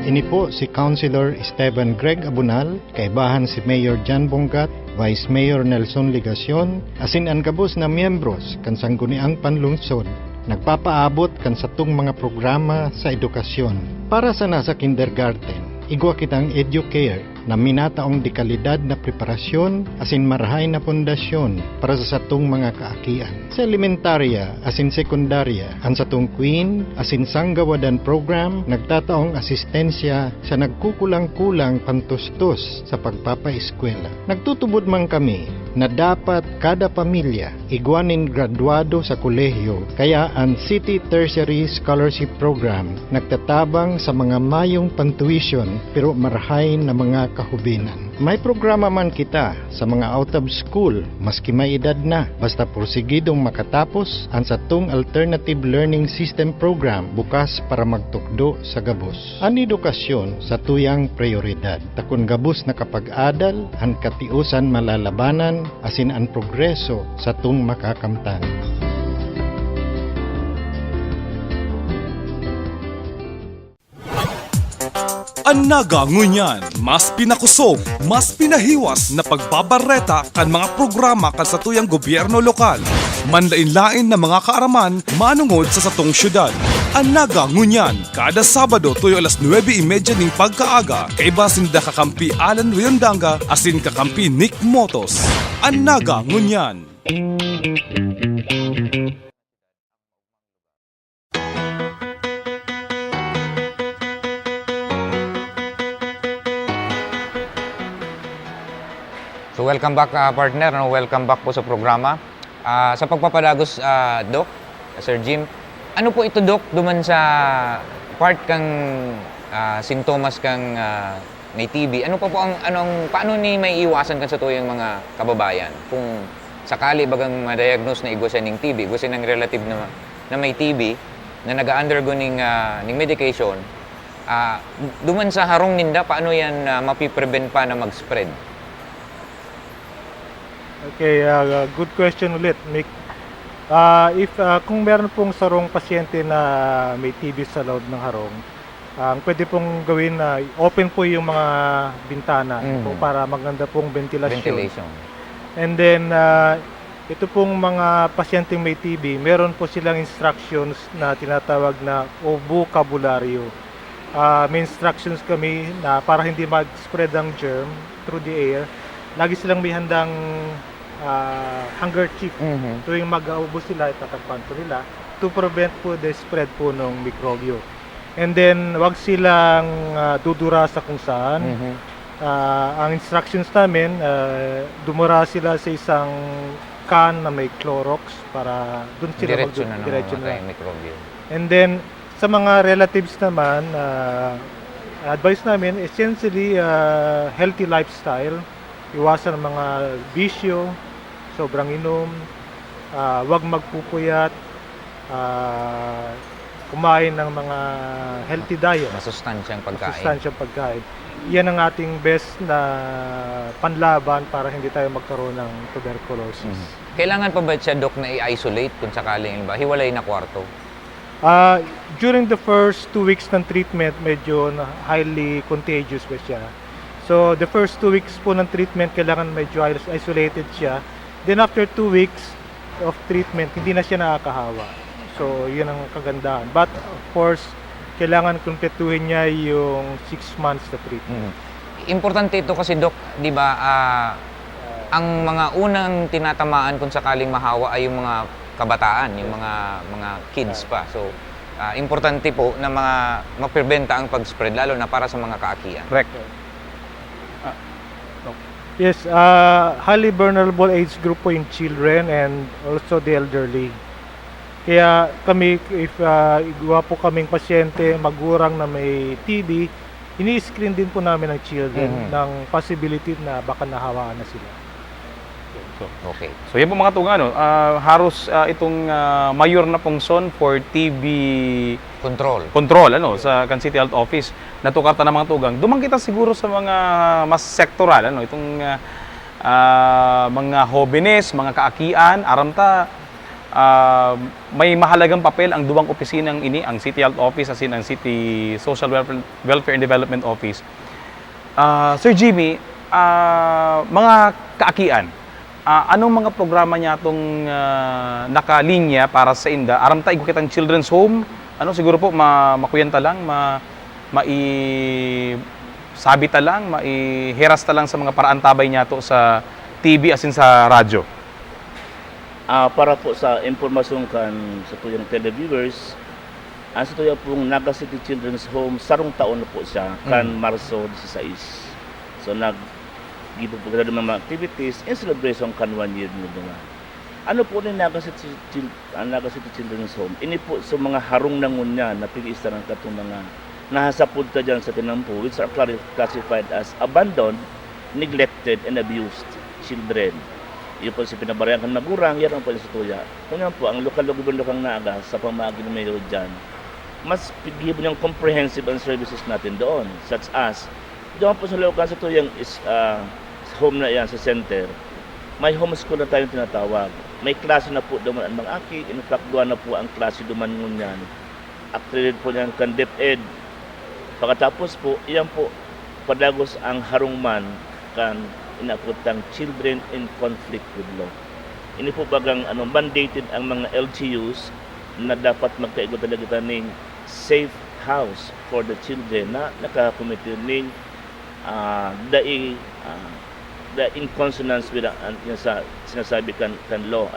Ini po si Councilor Esteban Greg Abunal, kaibahan si Mayor Jan Bongat, Vice Mayor Nelson Ligacion, asin ang gabos na miyembros kan sangguniang panlungsod, nagpapaabot kan satong mga programa sa edukasyon. Para sa nasa kindergarten, igwa kitang EduCare na minataong dekalidad na preparasyon asin marahay na pundasyon para sa satong mga kaakian. Sa elementarya asin sekundarya, ang satong Queen asin Sanggawadan program nagtataong asistensya sa nagkukulang-kulang pantustos sa pagpapaeskwela. Nagtutubod man kami na dapat kada pamilya igwanin graduado sa kolehiyo, kaya ang City Tertiary Scholarship Program nagtatabang sa mga mayong pantuition pero marahay na mga kahubinan. May programa man kita sa mga out of school, maski may edad na, basta porsigidong makatapos ang satong Alternative Learning System Program bukas para magtukdo sa gabos. Ang edukasyon sa tuyang prioridad. Takon gabos na kapag-adal, ang katiusan malalabanan, asin ang progreso sa tung makakamtan. Ang naga ngunyan, mas pinakusog, mas pinahiwas na pagbabareta kan mga programa kan sa tuyang gobyerno lokal. Manlain-lain na mga kaaraman manungod sa satong syudad. Anaga Ngunyan, kada Sabado tuyo alas 9:30 ning pagkaaga, kaiba sinda kakampi Alan Riondanga asin kakampi Nick Motos. Anaga Ngunyan. So welcome back partner, welcome back po sa programa. Sa pagpapadagos Doc, Sir Jim, ano po ito Doc duman sa part kang sintomas kang may TB? Ano pa po ang paano ni may iwasan kan sa tuyang mga kababayan kung sakali bagang ma-diagnose na igwa siya ning TB, igwa siya ng relative na may TB na naga-undergo ning medication, duman sa harong ninda paano yan mapiprevent pa na mag-spread? Okay, good question ulit, Mick. Kung meron pong sarong pasyente na may TB sa loob ng harong, pwede pong gawin na open po yung mga bintana po para maganda pong ventilasyon. And then, ito pong mga pasyenteng may TB, meron po silang instructions na tinatawag na vocabulary. May instructions kami na para hindi mag-spread ang germ through the air, lagi silang may handang handkerchief tuwing mag-aubos sila, itatakpan po nila to prevent po the spread po ng mikrobyo. And then, wag silang dudura sa kung saan. Ang instructions namin, dumura sila sa isang can na may Clorox para dun sila diretso na mikrobyo. And then, sa mga relatives naman, advice namin, essentially, healthy lifestyle, iwasan ang mga bisyo, sobrang inom, wag magpupuyat, kumain ng mga healthy diet. Masustansyang pagkain. Masustansyang pagkain. Yan ang ating best na panlaban para hindi tayo magkaroon ng tuberculosis. Kailangan pa ba siya, Doc, na i-isolate kung sakaling hiwalay na kwarto? During the first 2 weeks ng treatment, medyo highly contagious ba siya. So, the first 2 weeks po ng treatment, kailangan medyo isolated siya. Then, after 2 weeks of treatment, hindi na siya nakakahawa. So, yun ang kagandahan. But, of course, kailangan kumpletuhin niya yung 6 months na treatment. Importante ito kasi, Doc, di ba, ang mga unang tinatamaan kung sakaling mahawa ay yung mga kabataan, yung mga kids pa. So, importante po na mapreventa ang pag-spread, lalo na para sa mga kaakian. Correct. Yes, highly vulnerable age group po yung children and also the elderly. Kaya kami, if igawa po kaming pasyente, magurang na may TB, ini-screen din po namin ang children ng possibility na baka nahawaan na sila. Okay. So yan po mga tunga, haros itong mayor na pungson for TB control sa Can City Health Office. Natukata ng mga tugang. Dumang kita siguro sa mga mas sektoral, itong mga jóvenes, mga kaakian, aramta may mahalagang papel ang duwang opisinang ini, ang City Health Office asin ang City Social Welfare and Development Office. Sir Jimmy, mga kaakian, anong mga programa niya itong nakalinya para sa inda? Aramta, igukitang children's home, siguro po, makuyanta lang, maisabita lang, maihirasta lang sa mga paraan tabay niya to sa TV asin sa radyo. Para po sa impormasyon kan sa tuyang televiewers, sa tuyang pong Naga City Children's Home, sarong taon na po siya, kan Marso 16. So, gibo po ng mga activities in celebration kan 1 year nila. Ano po ni Naga City Children's Home? Ini po sa mga harong nangunya na pag-iista ng katong mga nahasapod ta dyan sa tinampo, which are classified as abandoned, neglected, and abused children. Yun po si pinabarayang kan magurang, yan ang po sa tuya. Kung yan po, ang lokal na gobyerno kang Naga sa pamagi ng mayor dyan, mas pigibon yung comprehensive ang services natin doon, such as doon po sa lokal sa tuyang home na yan sa center, may homeschool na tayong tinatawag. May klase na po duman ang mga aki, in fact, doon na po ang klase duman ngunyan. Accredited po niyan kan DepEd. Pagkatapos po, iyan po, padagos ang harungman kan inakutang children in conflict with law. Ini po bagang mandated ang mga LGUs na dapat magkaigo talaga ng safe house for the children na nakakomite ning the in consonance with yung sa sinasabi kan law,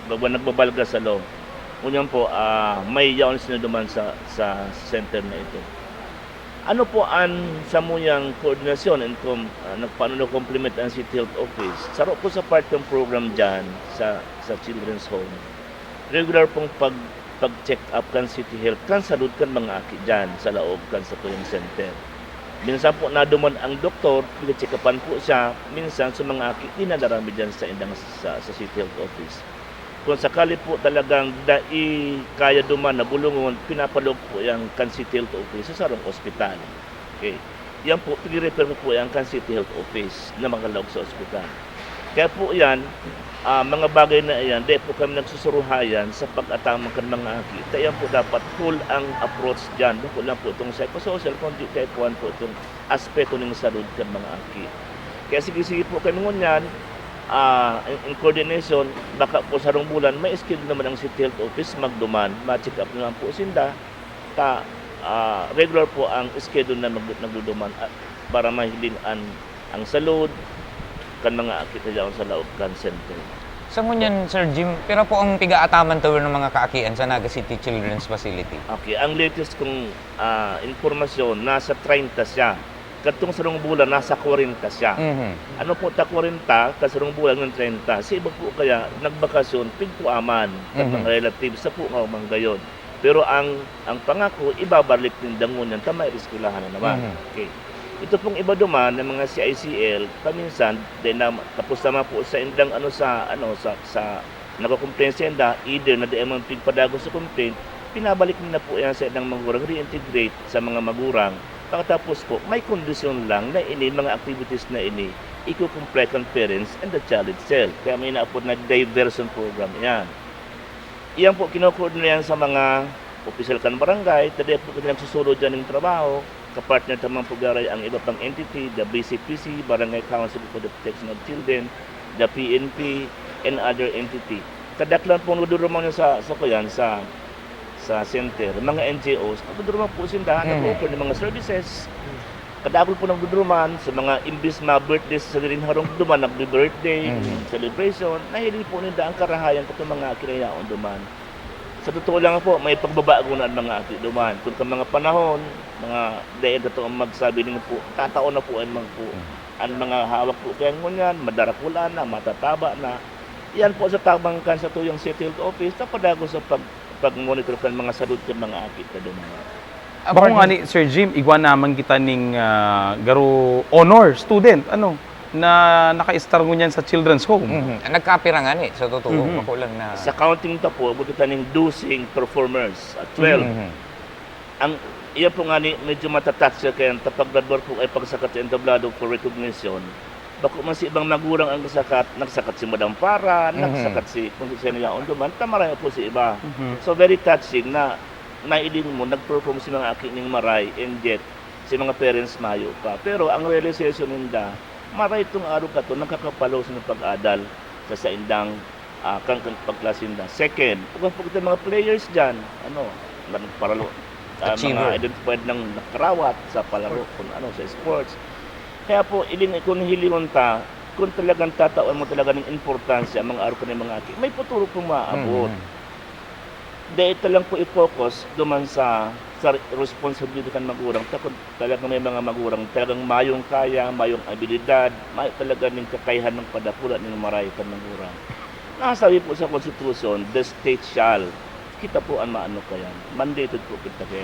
nagbabalga sa law. Unyan po, may yaon sinaduman sa center na ito. Ano po ang samuyang koordinasyon paano na-complement ang City Health Office? Saro po sa part ng program dyan sa Children's Home. Regular pong pag-check up kan City Health, kan salud kan mga aki dyan sa laog kan sa tuyong center. Minsan po naduman ang doktor, pag-check upan po siya, minsan sa mga aki, dinadarami dyan sa indang sa City Health Office. Kung sakali po talagang kaya duman na bulungon, pinapalog po yung kan City Health Office sa sarong ospital. Okay. Yan po, pag-refer po yung kan City Health Office na makalog sa ospital. Kaya po yan, mga bagay na yan, di po kami nagsusuruhayan sa pag-atamang kan mga aki. Kaya po dapat full ang approach dyan. Bako lang po itong psychosocial, kundi kahit po itong aspeto ng salud kan mga aki. Kaya sige-sige po kami ngunyan, in coordination, baka po sa rong bulan, may schedule naman ang City Health Office magduman, ma-check up naman po sinda, regular po ang schedule na nagduduman para mahilin ang salud kan mga akita dyan sa laog kan center. Sa ngunyan, Sir Jim, pero po ang piga-ataman tawar ng mga kaakian sa Naga City Children's Facility? Okay, ang latest kong informasyon, nasa 30 siya. Katong sarong bulan, nasa 40 siya. Ano po ta 40, kasarong bulan ng 30. Sa iba po kaya, nagbakasyon, pigpuaman, mga relatives sa po nga gayon. Pero ang pangako, ibabalik din dangon yan, tamay riskilahan na naman. Okay. Ito pong iba duman ng mga CICL, paminsan, tapos naman po sa indang sa nakakomplain sa inda, either na di ang pigpadago sa complaint, pinabalik nila po yan sa indang magurang, reintegrate sa mga magurang. Pagkatapos po, may kondisyon lang na mga activities na i-comply kan parents and the child itself. Kaya may naapod na diversion program yan. Iyan po, kinokoordinate yan sa mga official kan barangay, tadi po kasi nagsusulod dyan ng trabaho, kapartner tamang pugaray ang iba pang entity, the BCPC, Barangay Council for the Protection of Children, the PNP, and other entity. Kadaklan po nagduruman sa center, mga NGOs, nagduruman po sinda, nag-offer ng mga services. Kadaklan po nagduruman sa mga imbis na birthday sa rin harong duman, nag-birthday, celebration, nahiling po nila ang karahayan ko ng mga kinayaon duman. Sa totoo lang po, may pagbabago na ang mga aki duman. Kung ka mga panahon, mga dahil totoo magsabi nyo po, tataon na po ang mga hawak po kaya ngunyan, madarakula na, matataba na. Yan po sa tabang kan sa tuyong City Health Office, napadago sa pag-monitor kan mga salud kan mga aki ka duman. Bako nga ni Sir Jim, igwa naman kita ning garo honor student, na naka-star ngunyan sa Children's Home. Nagkapirangan sa totoo. Bako lang na... Sa counting ta po, kita ning dosing performers at 12. Iya po nga medyo matatak siya kaya tapag-graduate po ay pagsakat sa entablado for recognition. Bako man si ibang magurang ang nagsakat si Madam Para, nagsakat si kung si Senior Onduman, tamaray po si iba. So very touching na nailin mo, nag-perform si mga aking maray and yet si mga parents mayo pa. Pero ang realization nila, maray itong araw ka ito, nakakapalaw sa pag-adal sa indang kang pagklasinda. Second, kung kita mga players dyan, paralo, mga identified ng nakarawat sa palaro, sa sports. Kaya po, kung hilingon ta, kung talagang tatawan mo talaga ng importansya ang mga araw ka ng mga aki, may puturo pong maabot. Dahil lang po i-focus duman sa responsibility kan magurang. Talagang may mga magurang talagang mayong kaya, mayong abilidad, may talaga ng kakayahan ng padapulat ng maray kan magurang. Nakasabi po sa Constitution, the state shall. Kita po ang maano kaya. Mandated po kita kaya.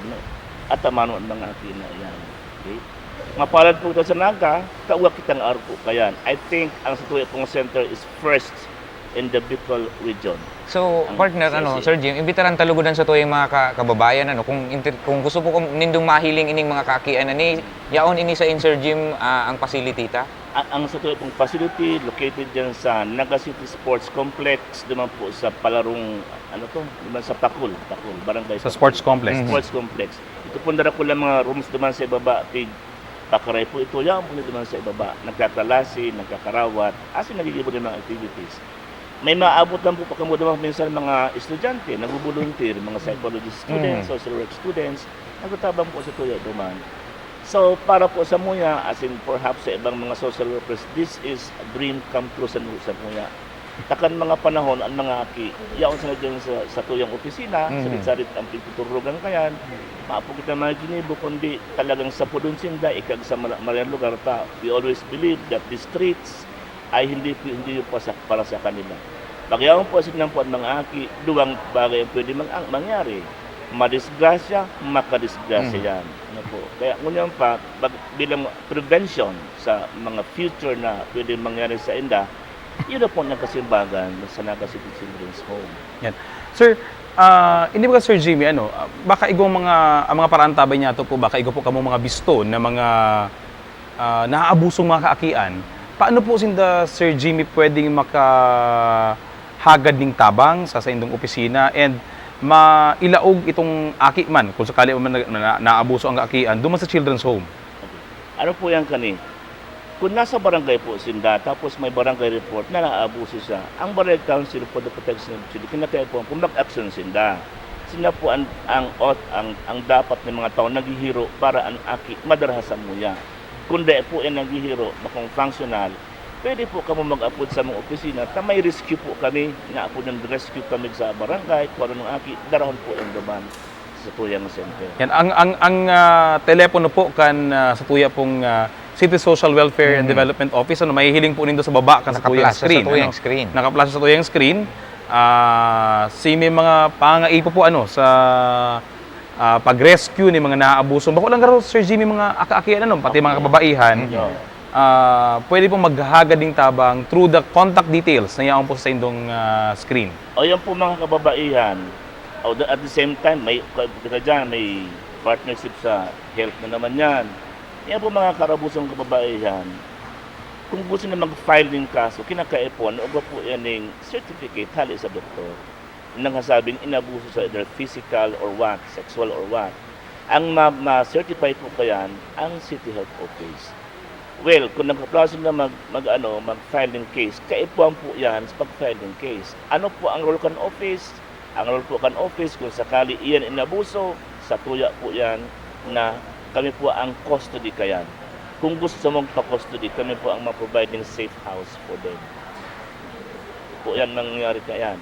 At amano ang mga akina yan. Okay? Mapalad po ito sa Naga, kauwa kitang araw po kaya. I think ang Satuya pong center is first in the Bicol region. So, partner, Sir Jim, imbitaran talugodan sa tuyong mga kababayan, kung gusto po nindong mahiling ining mga kakian, yaon ini sa Sir Jim ang facility ta? Ang sa tuyong pong facility, located dyan sa Naga City Sports Complex, naman po sa palarong, naman sa Pakul, barangay. Sa Sports Complex. Sports Complex. Ito po dara ko lang mga rooms naman sa ibaba, pakaray po ito, yan po naman sa ibaba, nagkakalasi, nagkakarawat, nagigibod ng mga activities. may maabot lang po pagkamudamang minsan mga estudyante, nag-volunteer, mga psychology students, social work students, nagtatabang po sa tuya duman. So, para po sa Muya, as in perhaps sa ibang mga social workers, this is a dream come true sa Muya. Takan mga panahon, ang mga aki, yaon sa dyan sa tuyang opisina, sarit-sarit ang pituturugan kayan, maapo kita mga ginibo, kundi talagang sa pudun sinda, ikag sa malayang lugar ta. We always believe that the streets ay hindi po para sa kanila. Pagyawan po silang po ang mga aki, duwang bagay ang pwede mangyari. Madisgrasya, makadisgrasya yan. Ano po? Kaya ngunyan pa, bilang prevention sa mga future na pwede mangyari sa inda, yun na po nagkasimbagan sa Naga City Children's Home. Yan. Sir, hindi ba Sir Jimmy, baka igong ang mga paraan tabay niya to po, baka igo po kamo mga bisto na mga naaabusong mga kaakian. Paano po sinda Sir Jimmy pwedeng makahagad ng tabang sa indong opisina and mailaog itong aki man, kung sakali man naabuso ang kaakian, duman sa children's home? Ano po yan kani? Kung nasa barangay po sinda, tapos may barangay report na naabuso siya, ang Barangay Council for the Protection of Children, kinakaya po kung mag-action sinda. Sila po ang dapat ng mga tao naghihiro para ang aki madarahasan mo yan. Kung di po yan naghihiro, bakong functional, pwede po kamo mag-apod sa mga opisina, ta may rescue po kami, na-apod ng rescue kami sa barangay, kung ano ng aki, darahon po ang duman sa tuyang center. Yan, ang telepono po kan sa tuya pong City Social Welfare and Development Office, may hiling po nindo sa baba kan sa tuyang screen. Naka-flash sa tuyang screen. May mga pangaipo po sa pag-rescue ni mga naaabuso. Bako lang garo Sir Jimmy mga aka-akian pati mga kababaihan. Pwede pong maghahagad ng tabang through the contact details na yaon po sa indong screen. O yan po mga kababaihan. At the same time, may partnership sa health na naman yan. Yan po mga karabusong kababaihan. Kung gusto na mag-file ng kaso, kinakaipon, o po yan ng certificate hali sa doktor. Nang hasabing inabuso sa either physical or what, sexual or what. Ang ma-certify po kayan, ang City Health Office. Well, kung nagka-plano na mag-file ng case, kaipuan po yan sa pag-file ng case. Ano po ang role kan office? Ang role po kan office, kung sakali iyan inabuso, sa tuya po yan na kami po ang custody kayan. Kung gusto mong pa-custody, kami po ang ma-provide ng safe house for them. Po yan mangyari kayan.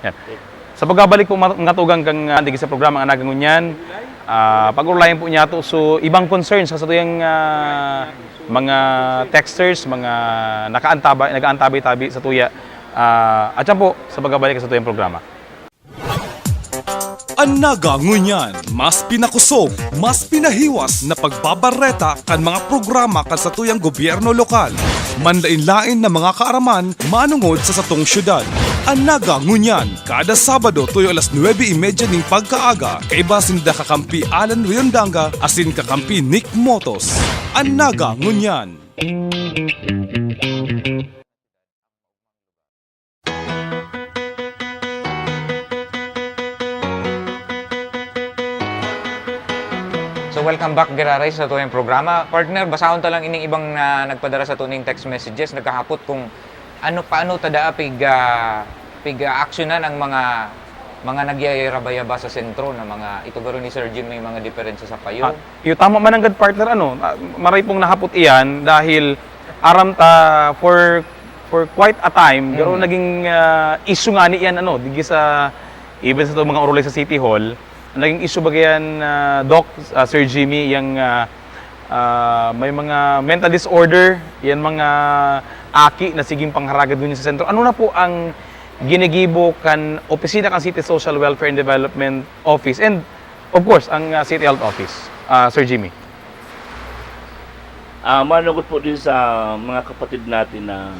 Yan. Sa pagbabalik po mga tugang kang digi sa programa ang nagangunyan, pag-ulayan po niya to so ibang concerns sa tuyang mga texters, mga nag-aantabay-tabi sa tuya. At yan po sa pagbabalik sa tuyang programa. Ang nagangunyan, mas pinakusog, mas pinahiwas na pagbabareta kan mga programa kan sa tuyang gobyerno lokal. Manlain-lain na mga kaaraman manungod sa satong syudad. Ang nagangunyan, kada Sabado tuyo alas 9:30 ning pagkaaga, kaiba sinda kakampi Alan Riondanga asin kakampi Nick Motos. Ang nagangunyan. So welcome back Giraray sa tuwing programa. Partner, basahon ta lang ining ibang nagpadara sa tuning text messages, nagkahapot kung paano tada piga-actionan ang mga nagyayaraba-yaba sa sentro na mga ito garo ni Sir Jim may mga diferensya sa payo. Yung tama man ang partner maray pong nahapot iyan dahil aram ta for quite a time garo naging issue nga ni iyan digi sa even sa mga orolay sa City Hall. Naging issue bagayan Doc, Sir Jimmy, yung may mga mental disorder, yan mga aki na siging pangharagad dun sa sentro. Ano na po ang ginigibo kan opisina kan City Social Welfare and Development Office and of course ang City Health Office, Sir Jimmy? Managot po din sa mga kapatid natin na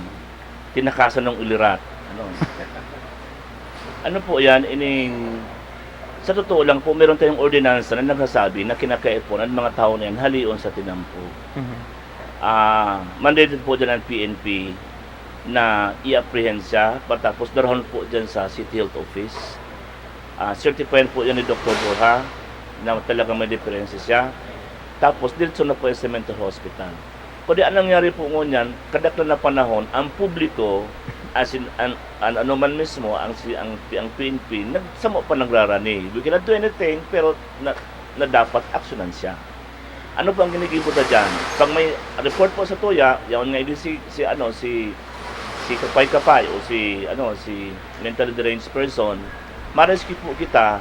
tinakasan ng ulirat. Ano po yan, sa totoo lang po, meron tayong ordinansa na nagsasabi na kinakaipunan mga tao na yan halion sa tinampo. Mandated po dyan ang PNP na i-apprehend siya, patapos darahon po dyan sa City Health Office. Certified po yan ni Dr. Borja na talagang may diferensya siya. Tapos dito na po sa mental hospital. Kung di anong nangyari po ngunyan, kadaklan na panahon, ang publiko as in ano man mismo ang PNP nagsamo pa nagrarani. We cannot do anything pero na dapat aksyonan siya. Ano pa ang ginigibo na dyan? Pag may report po sa tuya, yaon nga din si Kapay o si mentally deranged person, ma-rescue po kita.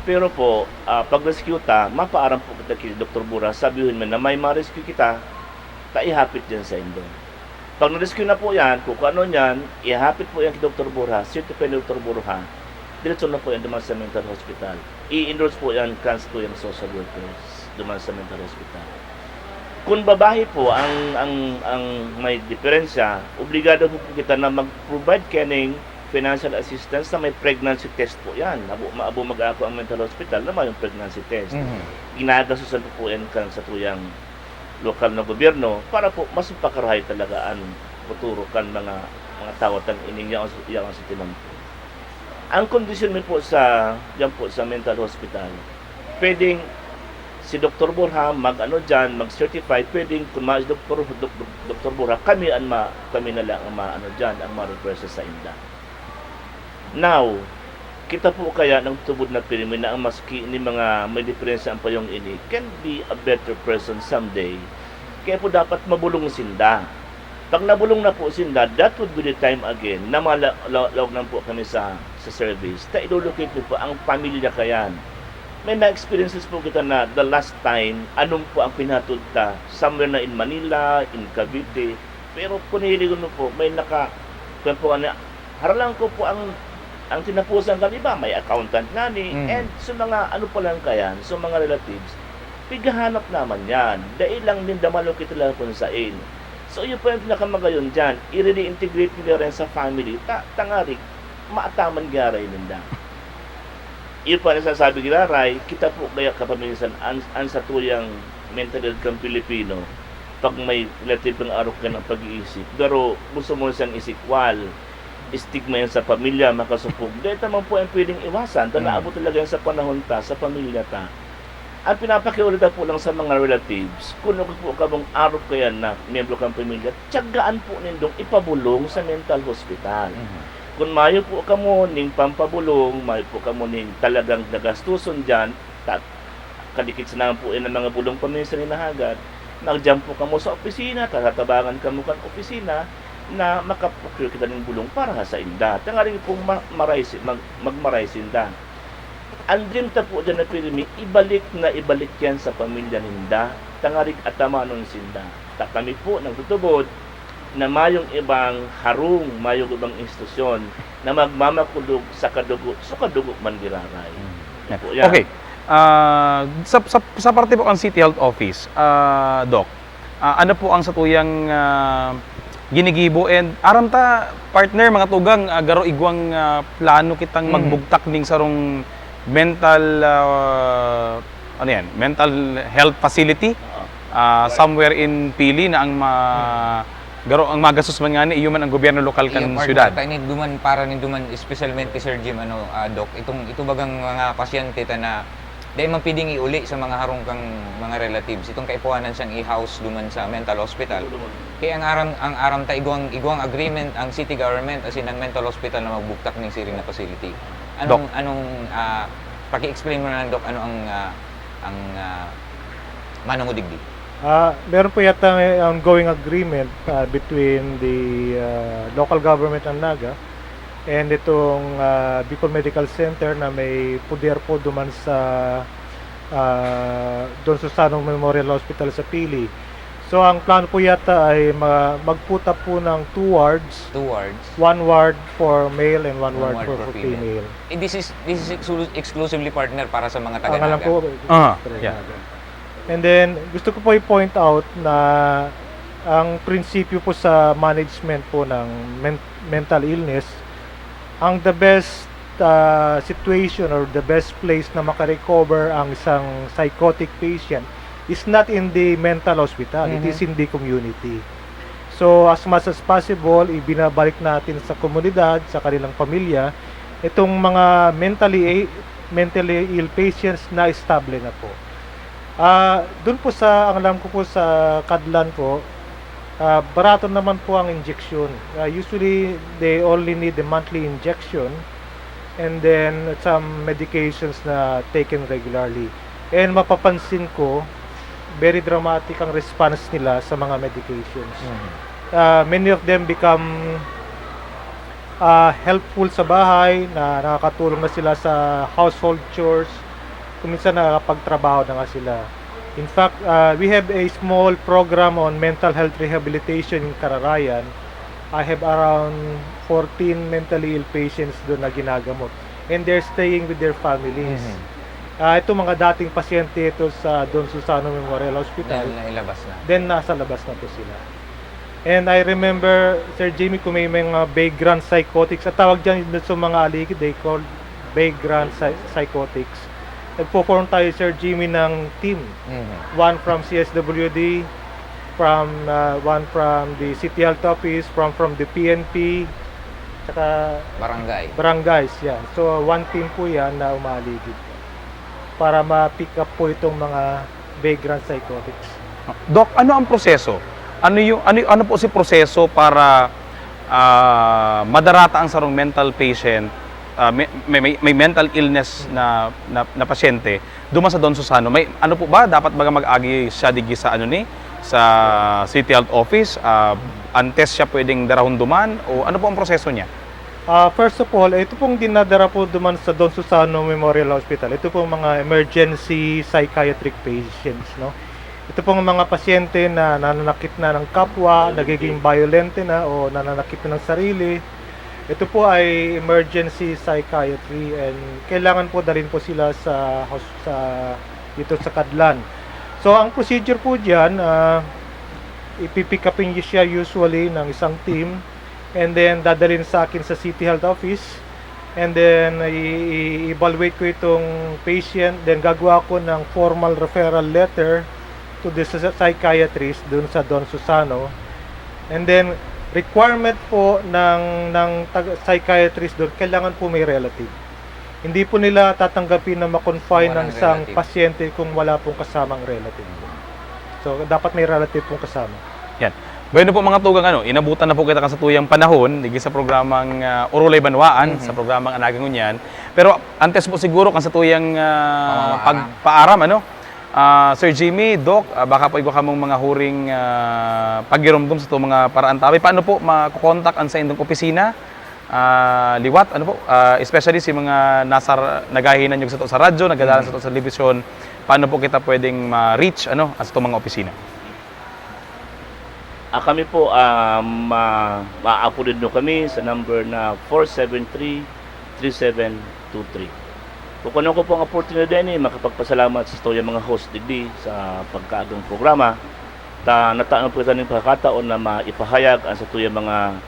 Pero po, pag rescue ta, mapaaram po kita kay Dr. Bura, sabihin mo na may ma-rescue kita, ihapit dyan sa indo. Pag na-rescue na po yan, kung ano yan, ihapit po yan kay Dr. Bura, certified ni Dr. Bura, diretso na po yan duman sa mental hospital. I-endorse po yan kansa po yung social workers duman sa mental hospital. Kung babae po ang may diferensya, obligado po kita na mag-provide kaning financial assistance na may pregnancy test po yan. Maabo mag-ako ang mental hospital na may pregnancy test. Ginagasusan po yan kan sa tuyang lokal na gobyerno para po mas pakarahay talaga ang futuro kan mga tao tan ining yang sa tinampo. Ang kondisyon mo po sa mental hospital, pwedeng si Dr. Borja mag-certify, pwedeng kung Dr. Borja kami na lang ang ma-request sa inda. Now, kita po kaya ng tubod na pirmi na ang maski ni mga may diferensya ang payong ini can be a better person someday. Kaya po dapat mabulong sinda. Pag nabulong na po sinda, that would be the time again na malawag na po kami sa service. Ilulocate po ang pamilya kayan. May na-experiences po kita na the last time, anong po ang pinatod ta somewhere na in Manila, in Cavite. Pero kung nahiligon mo po, may haralang ko po ang tinapusan kami ba, may accountant nga ni, and so mga ano pa lang kayan, so mga relatives, pigahanap naman yan. Dahil lang din damalo kita lang kung saan. So yun po yung pinakamagayon dyan, i-reintegrate nila rin sa family, tangarik, maataman garay ninda. Yun po ang nasasabi gilaray, kita po kaya kapaminsan, ang sa tuyang mental health kang Pilipino, pag may relative ng araw ka ng pag-iisip, pero gusto mo siyang isikwal, stigma yan sa pamilya, makasupog. Dahil naman po ang pwedeng iwasan. Dahil naabot talaga yan sa panahon sa pamilya ta. Ang pinapakiulita po lang sa mga relatives, kung po ka mong araw kaya na miyembro kang pamilya, tiyagaan po nindong ipabulong sa mental hospital. Kung mayo po ka mo ning pampabulong, mayo po ka mo ning talagang nagastuson dyan, kadikit sa naman po yan ng mga bulong paminsan ninahagat, mag-jump po ka mo sa opisina, tatabangan ka mo kan opisina, na makaprocure kita ng bulong para sa inda. Tangaring pong magmaray sinda. Ang dream ta po dyan na pirmi, ibalik yan sa pamilya ninda. Tangaring atamanon sinda. Kami po nagtutubod na mayong ibang harung, mayong ibang institusyon na magmamakulog sa kadugo man giraray. Okay. Sa parte po ang City Health Office, Doc, ano po ang satuyang ginigibo and aram ta partner mga tugang garo igwang plano kitang magbugtak ning sarong mental mental health facility somewhere in Pili na ang garo ang magasos man ngani iyo man ang gobyerno lokal kan syudad. Ini duman para ni duman especialmente Sir Jim Doc ito bagang mga pasyente ta na dahil man pwedeng iuli sa mga harong kang mga relatives. Itong kaipuhanan siyang i-house duman sa mental hospital. Kaya ang aram ta igwang agreement ang city government as in ang mental hospital na magbuktak ng siring na facility. Anong paki-explain mo na lang, Doc, ano ang manong udigdi? Meron po yata ongoing agreement between the local government ng Naga and itong Bicol Medical Center na may puder po duman sa Don Susanong Memorial Hospital sa Pili. So ang plano po yata ay magputa po ng 2 wards. 2 wards. 1 ward for male and 1 ward for female. This is exclusively partner para sa mga taga-Naga. Yeah. And then gusto ko po i-point out na ang prinsipyo po sa management po ng mental illness, ang the best situation or the best place na makarecover ang isang psychotic patient is not in the mental hospital, it is in the community. So as much as possible, ibinabalik natin sa komunidad, sa kanilang pamilya, itong mga mentally ill patients na estable na po. Doon po ang alam ko po sa Kadlan po, Barato naman po ang injection. Usually, they only need a monthly injection and then some medications na taken regularly. And mapapansin ko, very dramatic ang response nila sa mga medications. Many of them become helpful sa bahay, na nakakatulong na sila sa household chores, kuminsan nakakapagtrabaho na nga sila. In fact, we have a small program on mental health rehabilitation in Kararayan. I have around 14 mentally ill patients doon na ginagamot. And they're staying with their families. Ito mga dating pasyente ito sa Don Susano Memorial Hospital. Nailabas na. Then nasa labas na po sila. And I remember, Sir Jimmy, kung may mga vagrant psychotics, at tawag dyan sa mga aligid, they call vagrant psychotics. Nagpo-form tayo, Sir Jimmy, ng team. One from CSWD, one from the City Health Office, from the PNP, tsaka barangays, yan. So, one team po yan na umaligid para ma-pick up po itong mga vagrant psychotics. Doc, ano ang proseso? Ano po si proseso para madarata ang sarong mental patient, may mental illness na pasyente duman sa Don Susano? May ano po ba dapat baga mag-agi siya digi sa sa City Health Office? Antes siya pwedeng darahon duman o ano po ang proseso niya? First of all, ito pong dinadara po duman sa Don Susano Memorial Hospital. Ito pong mga emergency psychiatric patients, no? Ito pong mga pasyente na nananakit na ng kapwa, nagiging violente na o nananakit na ng sarili. Ito po ay emergency psychiatry and kailangan po dalhin po sila dito sa Kadlan. So ang procedure po diyan, ipipick upin siya usually ng isang team and then dadalhin sa akin sa City Health Office and then i-evaluate ko itong patient, then gagawa ko ng formal referral letter to the psychiatrist dun sa Don Susano. And then requirement po ng psychiatrist doon, kailangan po may relative. Hindi po nila tatanggapin na ma-confine ng isang pasyente kung wala pong kasamang relative. So dapat may relative pong kasama. Yan. Bueno po mga tugang, inabutan na po kita sa tuyang panahon digi sa programang Urulay Banwaan, sa programang Anagang Ngunyan. Pero antes po siguro kan sa tuyang pagpaaram, Sir Jimmy, Doc, baka po iba kamong mga huring pagirumdum sa itong mga paraan tabi. Paano po makukontak ang sa inyong opisina? Liwat, especially si mga nagahinan nyo sa radyo, nagadalan sa telebisyon, paano po kita pwedeng ma-reach sa itong mga opisina? Kami po, ma-upload nyo kami sa number na 473-3723. Kung ano ko po ang opportunity din, makapagpasalamat sa istorya mga host digdi sa pagkaagang programa. Nataan po ito ng pagkakataon na maipahayag ang sa tuyang mga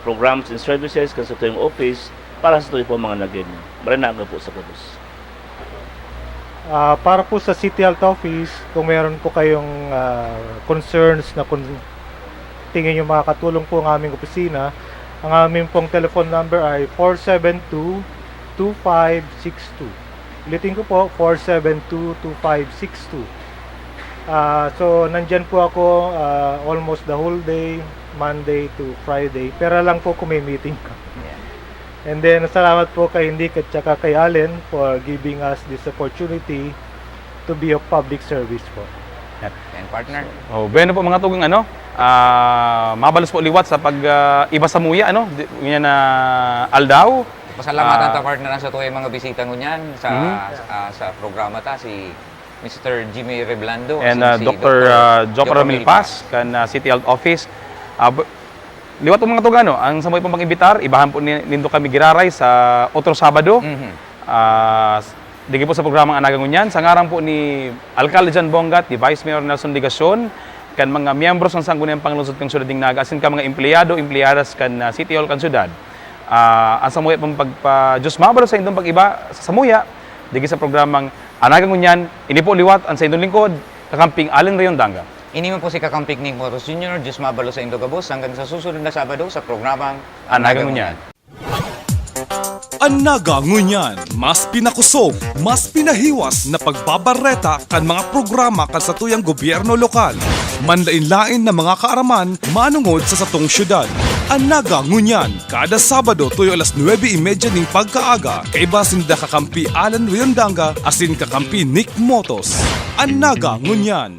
programs and services kan sa tuyang office para sa tuyang po mga nagganyan. Maranaga po sa kabus. Para po sa City Health Office, kung meron po kayong concerns na tingin nyo makakatulong po ang aming opisina, ang aming pong telephone number ay 472-2562. Ulitin ko po, 472-2562. So, nandyan po ako almost the whole day, Monday to Friday. Pero lang po kung may meeting ka. And then, salamat po kay Nick at saka kay Allen for giving us this opportunity to be of public service po. And partner. Bueno po mga tugang, mabalos po liwat sa pag-iba sa muya, ganyan na aldaw. Pasalamatan ta partner sa tuwing mga bisita ngunyan sa programa ta si Mr. Jimmy Reblando and si Dr. Jopper Milpas kan City Health Office. Liwat po mga tugan, ang sa mga pong pang-imbitar, ibahan po nindo kami giraray sa otro Sabado. Digi po sa programang Anagang Ngunyan, sa ngarang po ni Alcalde Jan Bongat, ni Vice Mayor Nelson Ligacion, kan mga miyembros ng Sangguniang Panglungsod kang Syudad ng Naga, asin ka mga empleyado, empleyadas kan City Hall kan Syudad. Ang samuya pong pagpa-Diyos mabalo sa indong pag-iba sa samuya, digi sa programang Anagang Ngunyan, ini po liwat ang sa indong lingkod, kakamping Allen Rayon Danga. Ini mo po si Kakamping Nick Moros Jr., Diyos mabalo sa indong gabos, hanggang sa susunod na Sabado sa programang Anagang Ngunyan. Anagang Ngunyan, mas pinakusog, mas pinahiwas na pagbabareta kan mga programa kan sa tuyang gobyerno lokal. Manlain-lain na mga kaaraman manungod sa satong syudad. Anaga ngunyan, kada Sabado tuyo alas 9:30 ning pagkaaga, kaiba sinda kakampi Alan Riondanga asin kakampi Nick Motos. Anaga ngunyan.